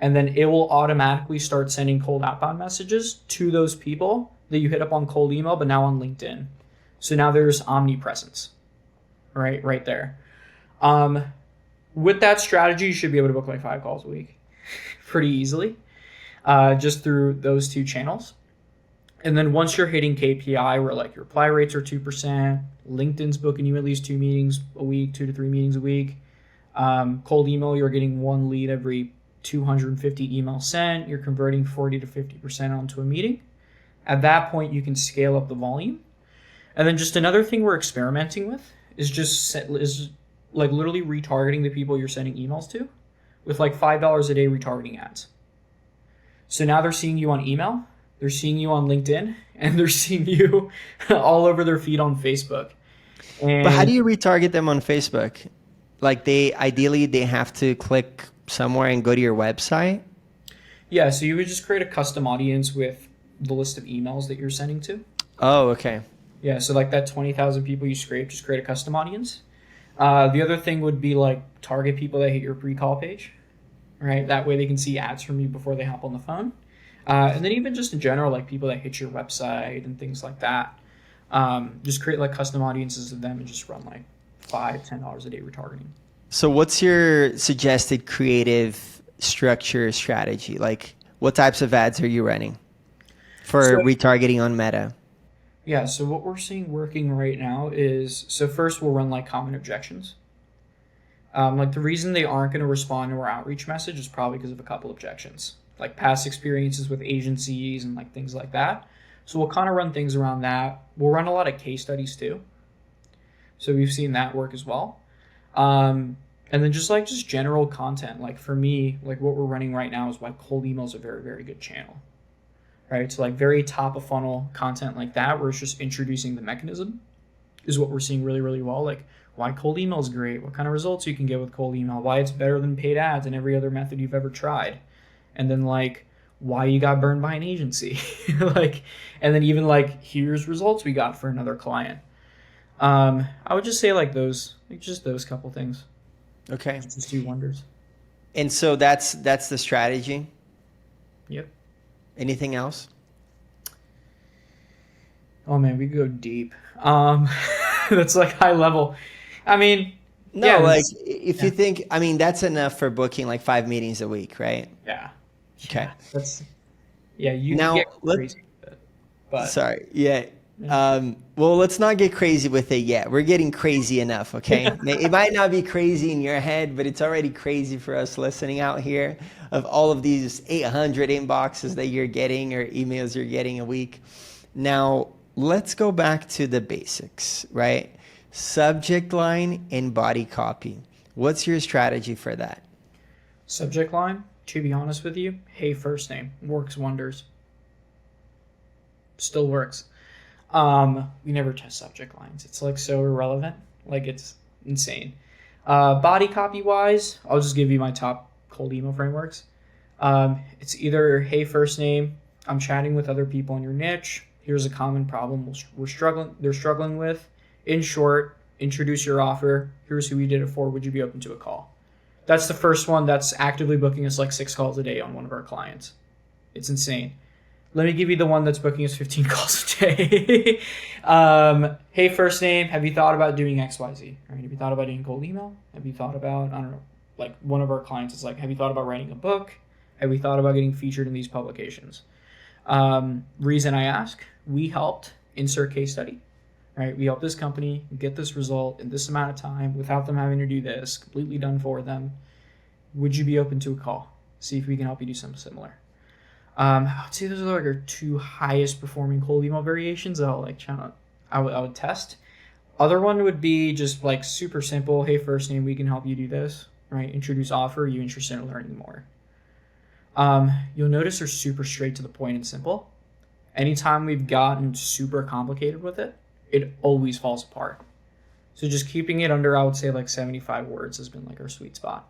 and then it will automatically start sending cold outbound messages to those people that you hit up on cold email, but now on LinkedIn. So now there's omnipresence, right there. With that strategy, you should be able to book like 5 calls a week pretty easily, just through those 2 channels. And then once you're hitting KPI where like your reply rates are 2%, LinkedIn's booking you at least 2 meetings a week, 2 to 3 meetings a week. Cold email, you're getting 1 lead every 250 emails sent. You're converting 40 to 50% onto a meeting. At that point, you can scale up the volume. And then just another thing we're experimenting with is like literally retargeting the people you're sending emails to with like $5 a day retargeting ads. So now they're seeing you on email, they're seeing you on LinkedIn, and they're seeing you all over their feed on Facebook. But how do you retarget them on Facebook? Like they have to click somewhere and go to your website? Yeah, so you would just create a custom audience with the list of emails that you're sending to. Oh, okay. Yeah, so like that 20,000 people you scrape, just create a custom audience. The other thing would be like target people that hit your pre-call page, right? That way they can see ads from you before they hop on the phone. And then even just in general, like people that hit your website and things like that. Just create like custom audiences of them and just run like $5-10 a day retargeting. So what's your suggested creative structure strategy? Like what types of ads are you running for retargeting on Meta? Yeah, so what we're seeing working right now is, so first we'll run like common objections. Like the reason they aren't going to respond to our outreach message is probably because of a couple objections, like past experiences with agencies and like things like that. So we'll kind of run things around that. We'll run a lot of case studies too. So we've seen that work as well. And then just general content. Like for me, like what we're running right now is why cold email is a very, very good channel, right? So like very top of funnel content like that, where it's just introducing the mechanism is what we're seeing really, really well. Like why cold email is great, what kind of results you can get with cold email, why it's better than paid ads and every other method you've ever tried. And then like why you got burned by an agency. Like, and then even like here's results we got for another client. I would just say like those, like just those couple things. Okay. Just do wonders. And so that's the strategy. Yep. Anything else? Oh man, we could go deep. That's like high level. I mean, no, yeah, like if you think, I mean, that's enough for booking like 5 meetings a week, right? Yeah. Okay. You now, can get crazy with it. But sorry. Yeah. Well, let's not get crazy with it yet. We're getting crazy enough, okay? It might not be crazy in your head, but it's already crazy for us listening out here of all of these 800 inboxes that you're getting or emails you're getting a week. Now, let's go back to the basics, right? Subject line and body copy. What's your strategy for that? Subject line, to be honest with you, hey, first name works wonders. Still works. We never test subject lines. It's like so irrelevant. Like it's insane. Body copy wise, I'll just give you my top cold email frameworks. It's either, hey, first name, I'm chatting with other people in your niche. Here's a common problem they're struggling with. In short, introduce your offer. Here's who we did it for. Would you be open to a call? That's the first one that's actively booking us like 6 calls a day on one of our clients. It's insane. Let me give you the one that's booking us 15 calls a day. Hey, first name, have you thought about doing XYZ? Right? Have you thought about doing cold email? Have you thought about, I don't know, like one of our clients is like, have you thought about writing a book? Have you thought about getting featured in these publications? Reason I ask, we helped insert case study, right? We helped this company get this result in this amount of time without them having to do this, completely done for them. Would you be open to a call? See if we can help you do something similar. I would say those are like our 2 highest performing cold email variations that I would test. Other one would be just like super simple. Hey, first name, we can help you do this, right? Introduce offer. Are you interested in learning more? You'll notice they're super straight to the point and simple. Anytime we've gotten super complicated with it, it always falls apart. So just keeping it under, I would say like 75 words has been like our sweet spot.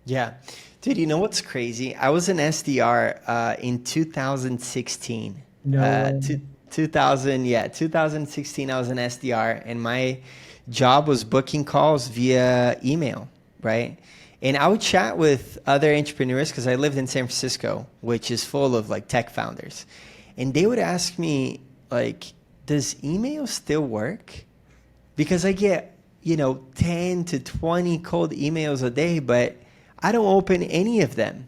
Yeah. Dude, you know what's crazy? I was an SDR in 2016. No. 2016 I was an SDR and my job was booking calls via email, right? And I would chat with other entrepreneurs because I lived in San Francisco, which is full of like tech founders. And they would ask me like, does email still work? Because I get, 10 to 20 cold emails a day, but I don't open any of them.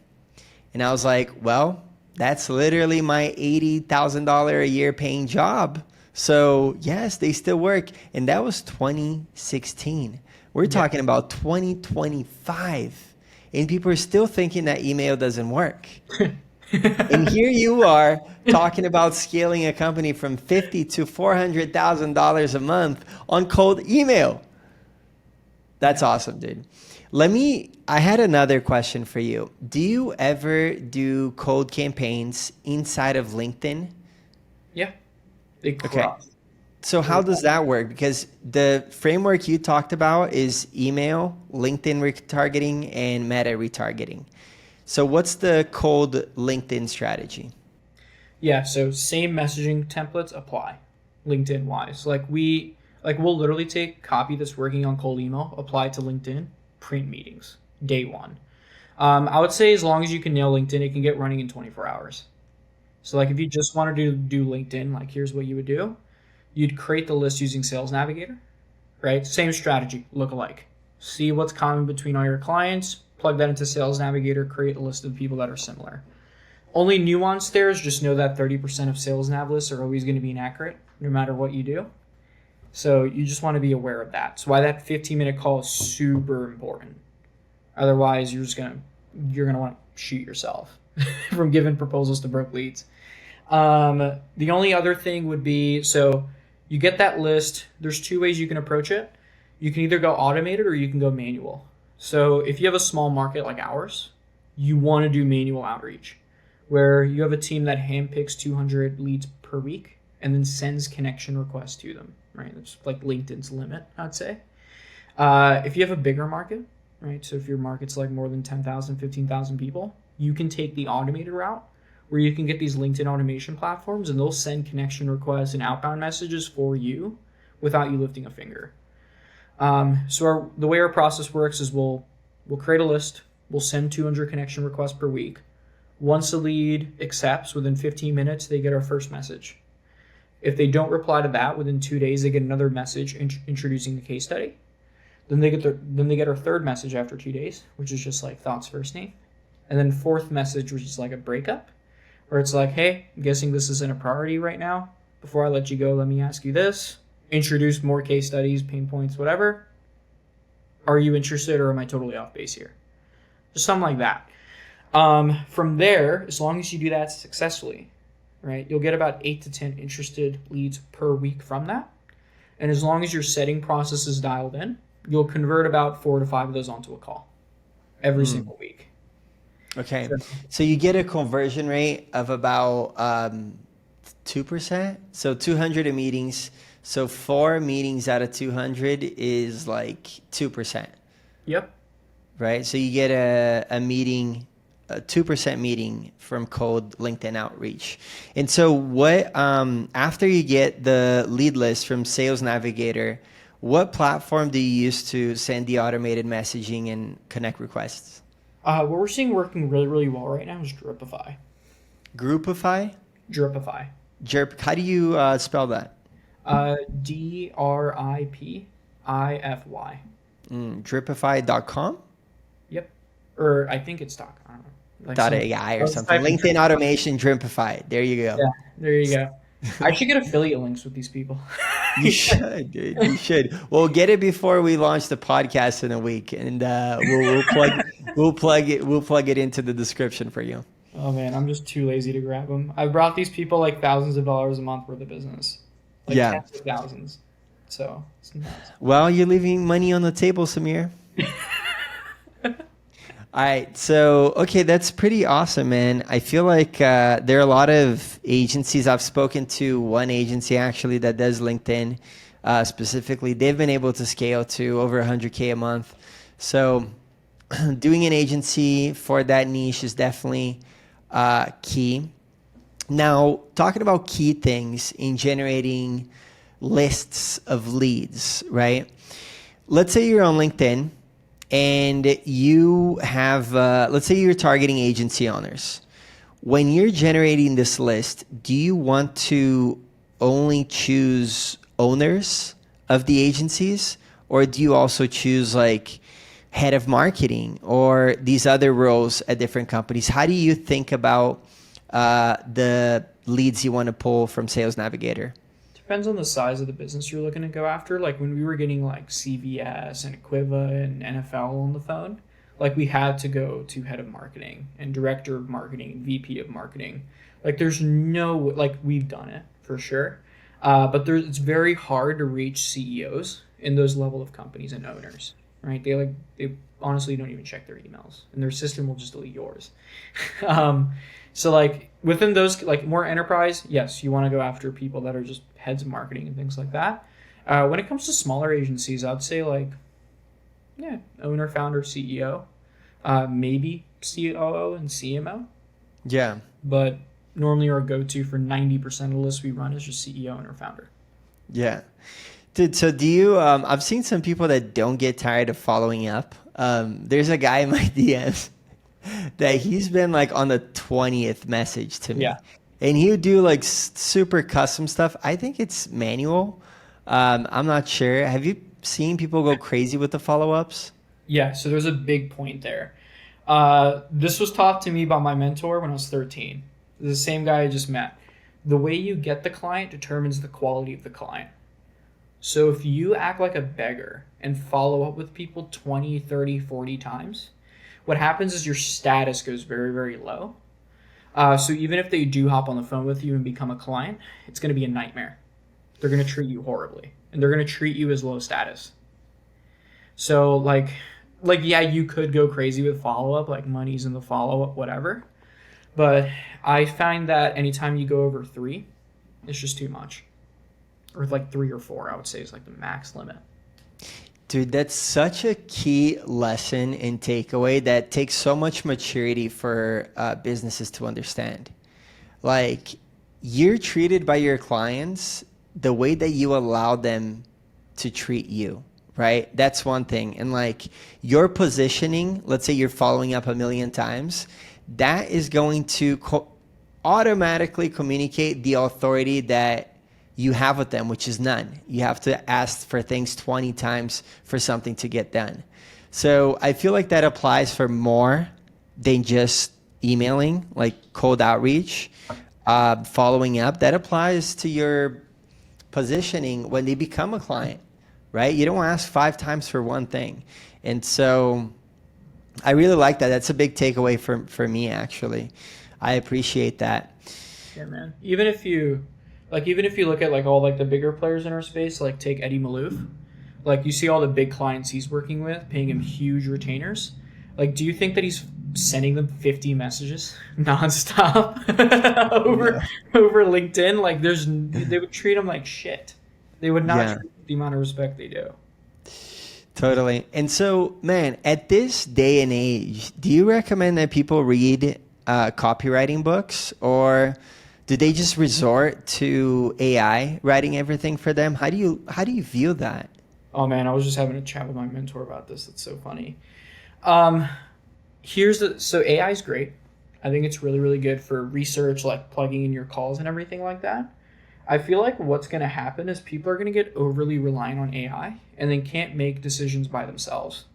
And I was like, well, that's literally my $80,000 a year paying job. So yes, they still work. And that was 2016. We're talking about 2025. And people are still thinking that email doesn't work. And here you are talking about scaling a company from $50,000 to $400,000 a month on cold email. That's awesome, dude. I had another question for you. Do you ever do cold campaigns inside of LinkedIn? Yeah. Okay. So how does that work? Because the framework you talked about is email, LinkedIn retargeting, and meta retargeting. So what's the cold LinkedIn strategy? Yeah, so same messaging templates apply LinkedIn wise. We'll literally take copy that's working on cold email, apply it to LinkedIn, print meetings, day one. I would say as long as you can nail LinkedIn, it can get running in 24 hours. So like if you just wanted to do LinkedIn, like here's what you would do. You'd create the list using Sales Navigator, right? Same strategy, look-alike. See what's common between all your clients, plug that into Sales Navigator, create a list of people that are similar. Only nuance there is just know that 30% of Sales Nav lists are always going to be inaccurate, no matter what you do. So you just want to be aware of that. So why that 15-minute call is super important. Otherwise, you're gonna want to shoot yourself from giving proposals to broke leads. The only other thing would be, so you get that list. There's two ways you can approach it. You can either go automated or you can go manual. So if you have a small market like ours, you want to do manual outreach, where you have a team that handpicks 200 leads per week and then sends connection requests to them, right? It's like LinkedIn's limit, I'd say. If you have a bigger market, right? So if your market's like more than 10,000, 15,000 people, you can take the automated route where you can get these LinkedIn automation platforms and they'll send connection requests and outbound messages for you without you lifting a finger. So the way our process works is we'll create a list. We'll send 200 connection requests per week. Once a lead accepts, within 15 minutes, they get our first message. If they don't reply to that within 2 days, they get another message introducing the case study. Then they get our third message after 2 days, which is just like thoughts first name. And then fourth message, which is like a breakup, where it's like, hey, I'm guessing this isn't a priority right now. Before I let you go, let me ask you this. Introduce more case studies, pain points, whatever. Are you interested or am I totally off base here? Just something like that. From there, as long as you do that successfully, right, you'll get about 8 to 10 interested leads per week from that. And as long as your setting process is dialed in, you'll convert about 4 to 5 of those onto a call every single week. Okay. So you get a conversion rate of about 2%. So 200 meetings. So 4 meetings out of 200 is like 2%. Yep. Right. So you get a meeting, a 2% meeting from cold LinkedIn outreach. And so what, after you get the lead list from Sales Navigator, what platform do you use to send the automated messaging and connect requests? What we're seeing working really, really well right now is Dripify. Groupify? Dripify. How do you spell that? Dripify. Dripify.com? Yep. Or I think it's .com. I don't know. Like .ai or something. LinkedIn automation Dripify. There you go. Yeah, there you go. I should get affiliate links with these people. You should, dude. You should. We'll get it before we launch the podcast in a week, and we'll plug it into the description for you. Oh man, I'm just too lazy to grab them. I've brought these people like thousands of dollars a month worth of business, like tens of thousands. So it's nuts. Well, you're leaving money on the table, Samir. All right. So, okay, that's pretty awesome, man. I feel like there are a lot of agencies. I've spoken to one agency actually that does LinkedIn specifically. They've been able to scale to over 100K a month. So doing an agency for that niche is definitely key. Now, talking about key things in generating lists of leads, right? Let's say you're on LinkedIn and you have, let's say you're targeting agency owners. When you're generating this list, do you want to only choose owners of the agencies, or do you also choose like head of marketing or these other roles at different companies? How do you think about the leads you want to pull from Sales Navigator? Depends on the size of the business you're looking to go after. Like when we were getting like CVS and Equiva and NFL on the phone, like we had to go to head of marketing and director of marketing and VP of marketing. Like there's no, like we've done it for sure. But it's very hard to reach CEOs in those level of companies and owners, right? They honestly don't even check their emails and their system will just delete yours. So like within those, like more enterprise, yes, you want to go after people that are just heads of marketing and things like that. When it comes to smaller agencies, I'd say like, yeah, owner, founder, CEO, maybe COO and CMO. Yeah. But normally our go-to for 90% of the lists we run is just CEO and or founder. Yeah. Dude, so do you, I've seen some people that don't get tired of following up. There's a guy in my DMs that he's been like on the 20th message to me. Yeah. And he would do like super custom stuff. I think it's manual. I'm not sure. Have you seen people go crazy with the follow-ups? Yeah, so there's a big point there. This was taught to me by my mentor when I was 13. The same guy I just met. The way you get the client determines the quality of the client. So if you act like a beggar and follow up with people 20, 30, 40 times, what happens is your status goes very, very low. So even if they do hop on the phone with you and become a client, it's going to be a nightmare. They're going to treat you horribly, and they're going to treat you as low status. So yeah, you could go crazy with follow-up, like money's in the follow-up, whatever. But I find that anytime you go over 3, it's just too much. Or like 3 or 4, I would say, is like the max limit. Dude, that's such a key lesson and takeaway that takes so much maturity for businesses to understand. Like, you're treated by your clients the way that you allow them to treat you, right? That's one thing. And like your positioning, let's say you're following up 1 million times, that is going to automatically communicate the authority that you have with them, which is none. You have to ask for things 20 times for something to get done. So I feel like that applies for more than just emailing, like cold outreach, following up. That applies to your positioning when they become a client, right? You don't ask 5 times for one thing. And so I really like that. That's a big takeaway for me, actually. I appreciate that. Yeah, man. Even if you look at like all like the bigger players in our space, like take Eddie Malouf, like you see all the big clients he's working with, paying him huge retainers. Like, do you think that he's sending them 50 messages nonstop over LinkedIn? Like, they would treat him like shit. They would not treat the amount of respect they do. Totally. And so, man, at this day and age, do you recommend that people read copywriting books, or do they just resort to AI writing everything for them? How do you view that? Oh man, I was just having a chat with my mentor about this. It's so funny. So AI is great. I think it's really, really good for research, like plugging in your calls and everything like that. I feel like what's going to happen is people are going to get overly reliant on AI and then can't make decisions by themselves.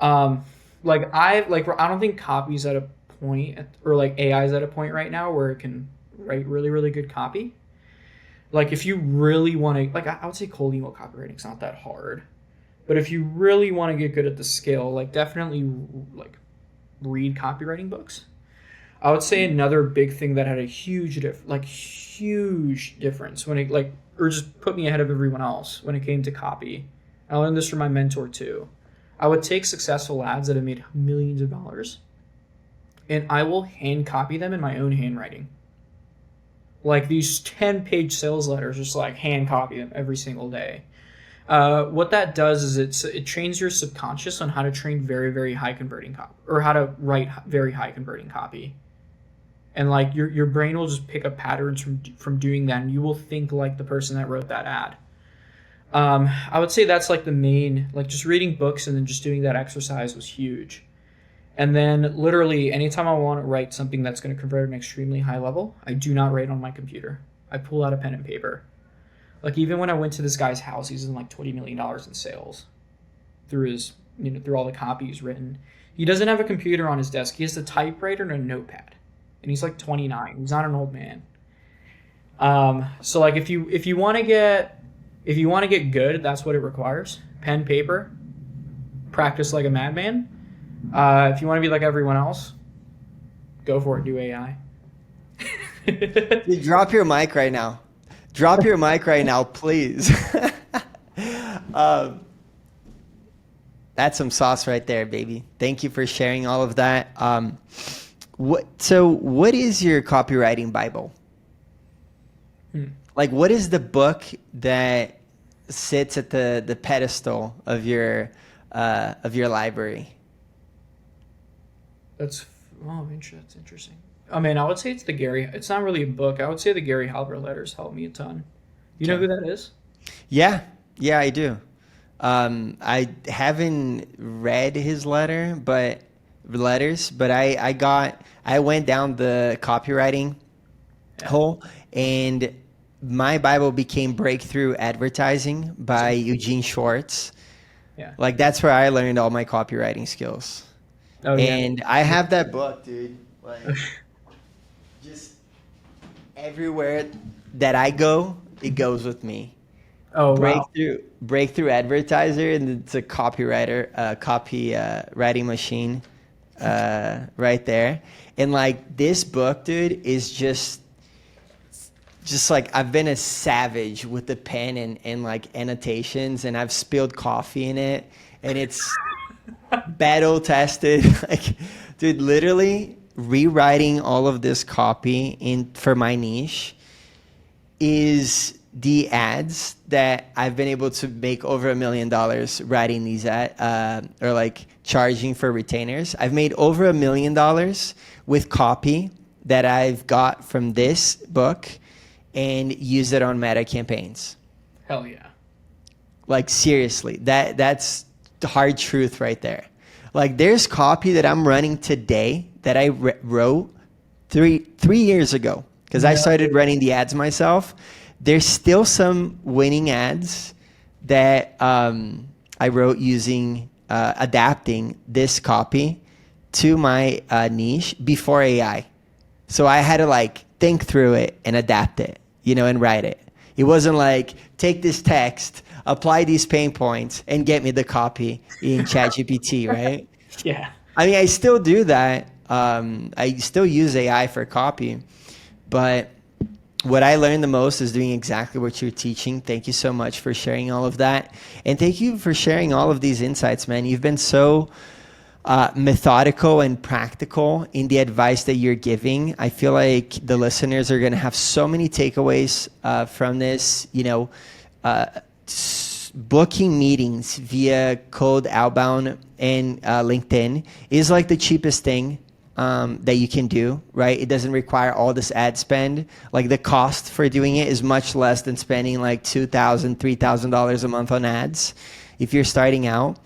I don't think copy's at a point, or like AI is at a point right now where it can write really, really good copy. Like if you really want to, like I would say cold email copywriting is not that hard, but if you really want to get good at the skill, like definitely like read copywriting books. I would say another big thing that had a huge difference when it or just put me ahead of everyone else when it came to copy. I learned this from my mentor too. I would take successful ads that have made millions of dollars, and I will hand copy them in my own handwriting. Like these 10-page sales letters, just like hand copy them every single day. What that does is it trains your subconscious on how to train very, very high converting copy, or how to write very high converting copy. And like your brain will just pick up patterns from doing that, and you will think like the person that wrote that ad. I would say that's like the main, like just reading books and then just doing that exercise was huge. And then literally anytime I want to write something that's going to convert at an extremely high level, I do not write on my computer. I pull out a pen and paper. Like even when I went to this guy's house, he's in like $20 million in sales through all the copy he's written. He doesn't have a computer on his desk. He has a typewriter and a notepad, and he's like 29. He's not an old man. So like if you want to get good, that's what it requires. Pen, paper, practice like a madman. If you want to be like everyone else, go for it. Do AI. Dude, drop your mic right now. Drop your mic right now, please. That's some sauce right there, baby. Thank you for sharing all of that. What is your copywriting Bible? Like, what is the book that sits at the pedestal of your library? That's interesting. I mean, I would say it's not really a book. I would say the Gary Halbert letters helped me a ton. You know who that is? Yeah, I do. I haven't read his letters, but I went down the copywriting hole, and my Bible became Breakthrough Advertising by Eugene Schwartz. Yeah. Like that's where I learned all my copywriting skills. Oh, yeah. And I have that book, dude. Like just everywhere that I go, it goes with me. Oh, wow. Breakthrough Advertiser, and it's a writing machine. right there. And like this book, dude, is just like I've been a savage with the pen and like annotations, and I've spilled coffee in it, and it's battle tested. Like, dude, literally rewriting all of this copy in for my niche is the ads that I've been able to make over $1 million writing these or like charging for retainers. I've made over $1 million with copy that I've got from this book and use it on meta campaigns. Hell yeah. Like seriously, that's the hard truth right there. Like there's copy that I'm running today that I wrote three years ago because I started running the ads myself. There's still some winning ads that I wrote using adapting this copy to my niche before AI. So I had to like think through it and adapt it, and write it. It wasn't like take this text, apply these pain points, and get me the copy in ChatGPT, right? Yeah. I mean, I still do that. I still use AI for copy, but what I learned the most is doing exactly what you're teaching. Thank you so much for sharing all of that. And thank you for sharing all of these insights, man. You've been so methodical and practical in the advice that you're giving. I feel like the listeners are going to have so many takeaways from this. Booking meetings via cold outbound and LinkedIn is like the cheapest thing that you can do, right? It doesn't require all this ad spend. Like the cost for doing it is much less than spending like $2,000, $3,000 a month on ads if you're starting out.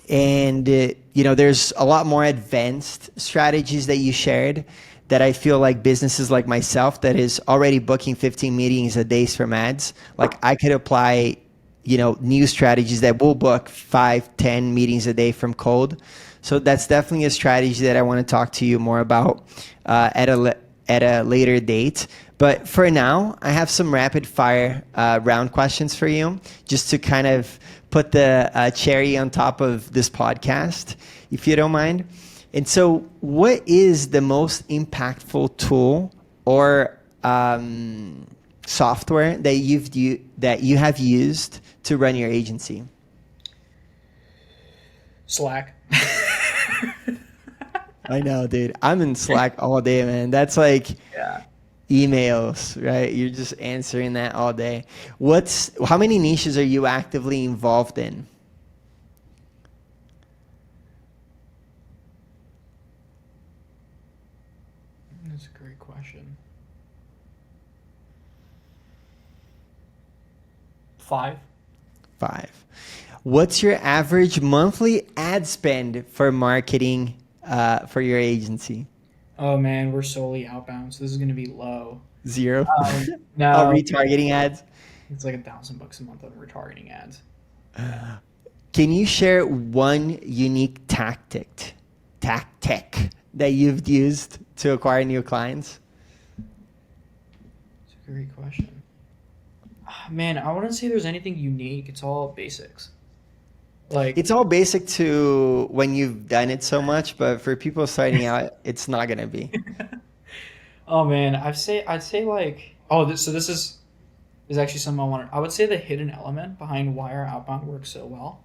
There's a lot more advanced strategies that you shared that I feel like businesses like myself that is already booking 15 meetings a day from ads, like I could apply, new strategies that will book 5-10 meetings a day from cold. So that's definitely a strategy that I want to talk to you more about at a later date. But for now, I have some rapid fire round questions for you, just to kind of put the cherry on top of this podcast, if you don't mind. And so what is the most impactful tool or software that you have used to run your agency? Slack. I know, dude. I'm in Slack all day, man. That's like emails, right? You're just answering that all day. How many niches are you actively involved in? That's a great question. 5. What's your average monthly ad spend for marketing for your agency? Oh man, we're solely outbound, so this is going to be low. 0? No. Oh, retargeting ads? It's like $1,000 a month on retargeting ads. Can you share one unique tactic that you've used to acquire new clients? It's a great question. Man, I wouldn't say there's anything unique. It's all basics. Like It's all basic to when you've done it so much, but for people starting out, it's not gonna be. oh man, I'd say like this is actually something I would say the hidden element behind why our outbound works so well.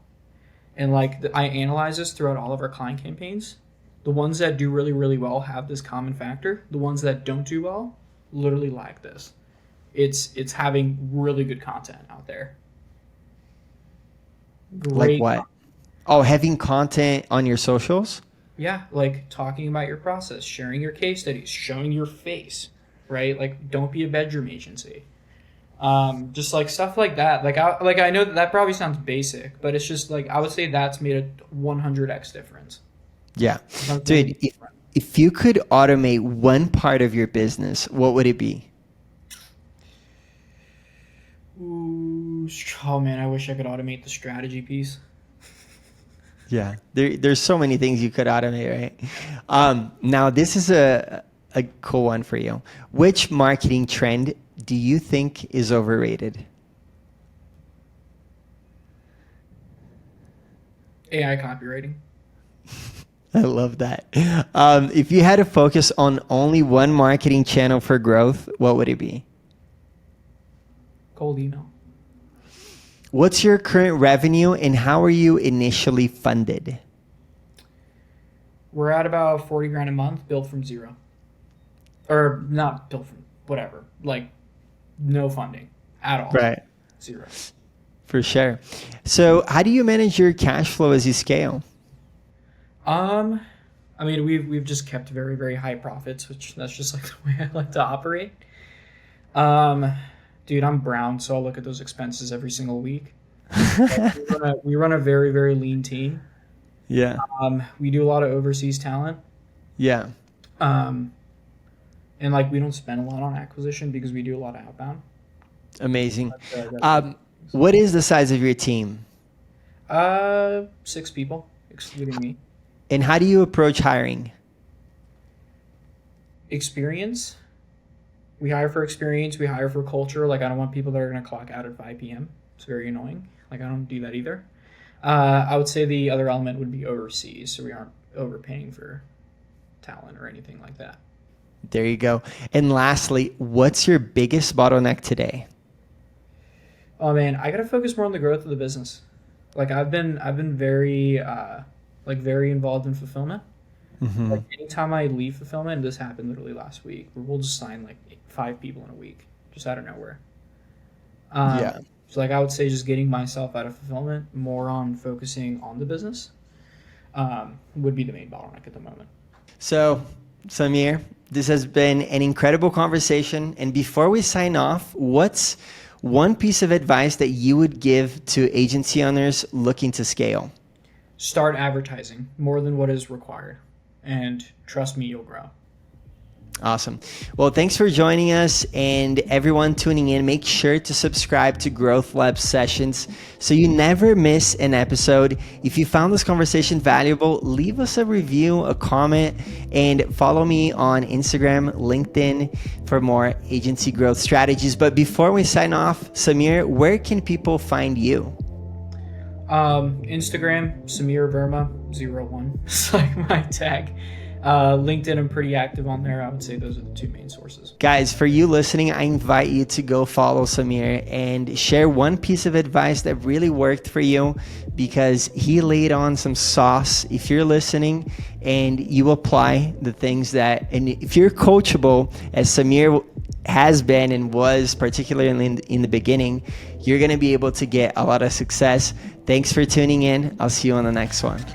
And like I analyze this throughout all of our client campaigns. The ones that do really, really well have this common factor. The ones that don't do well literally lack this. It's having really good content out there. Like what? Oh, having content on your socials? Yeah, like talking about your process, sharing your case studies, showing your face, right? Like don't be a bedroom agency. Just like stuff like that. Like I know that probably sounds basic, but it's just like I would say that's made a 100x difference. Yeah. Dude, if you could automate one part of your business, what would it be? Ooh, oh man, I wish I could automate the strategy piece. Yeah, there's so many things you could automate, right? Now, this is a cool one for you. Which marketing trend do you think is overrated? AI copywriting. I love that. If you had to focus on only one marketing channel for growth, what would it be? Cold email. What's your current revenue and how are you initially funded? We're at about 40 grand a month, built from zero. Or not built from, whatever. Like, no funding at all. Right. Zero. For sure. So how do you manage your cash flow as you scale? I mean, we've just kept very, very high profits, which that's just like the way I like to operate. Dude, I'm brown, so I'll look at those expenses every single week. We run a very, very lean team. Yeah. We do a lot of overseas talent. Yeah. And like we don't spend a lot on acquisition because we do a lot of outbound. Amazing. What is the size of your team? 6 people, excluding me. And how do you approach hiring? Experience. We hire for experience. We hire for culture. Like I don't want people that are going to clock out at 5 p.m. It's very annoying. Like I don't do that either. I would say the other element would be overseas. So we aren't overpaying for talent or anything like that. There you go. And lastly, what's your biggest bottleneck today? Oh man, I got to focus more on the growth of the business. Like I've been very, very involved in fulfillment. Mm-hmm. Like anytime I leave fulfillment, and this happened literally last week, where we'll just sign like 5 people in a week, just out of nowhere. Yeah. So like I would say just getting myself out of fulfillment, more on focusing on the business, would be the main bottleneck at the moment. So, Samir, this has been an incredible conversation. And before we sign off, what's one piece of advice that you would give to agency owners looking to scale? Start advertising more than what is required. And trust me, you'll grow. Awesome. Well, thanks for joining us, and everyone tuning in. Make sure to subscribe to Growth Lab Sessions so you never miss an episode. If you found this conversation valuable, leave us a review, a comment, and follow me on Instagram, LinkedIn for more agency growth strategies. But before we sign off, Samir, where can people find you? Instagram, Samir Verma 01. It's like my tag. LinkedIn, I'm pretty active on there. I would say those are the 2 main sources. Guys, for you listening, I invite you to go follow Samir and share one piece of advice that really worked for you, because he laid on some sauce. If you're listening and you apply the things that, and if you're coachable, as Samir has been and was, particularly in the beginning, you're going to be able to get a lot of success. Thanks for tuning in. I'll see you on the next one.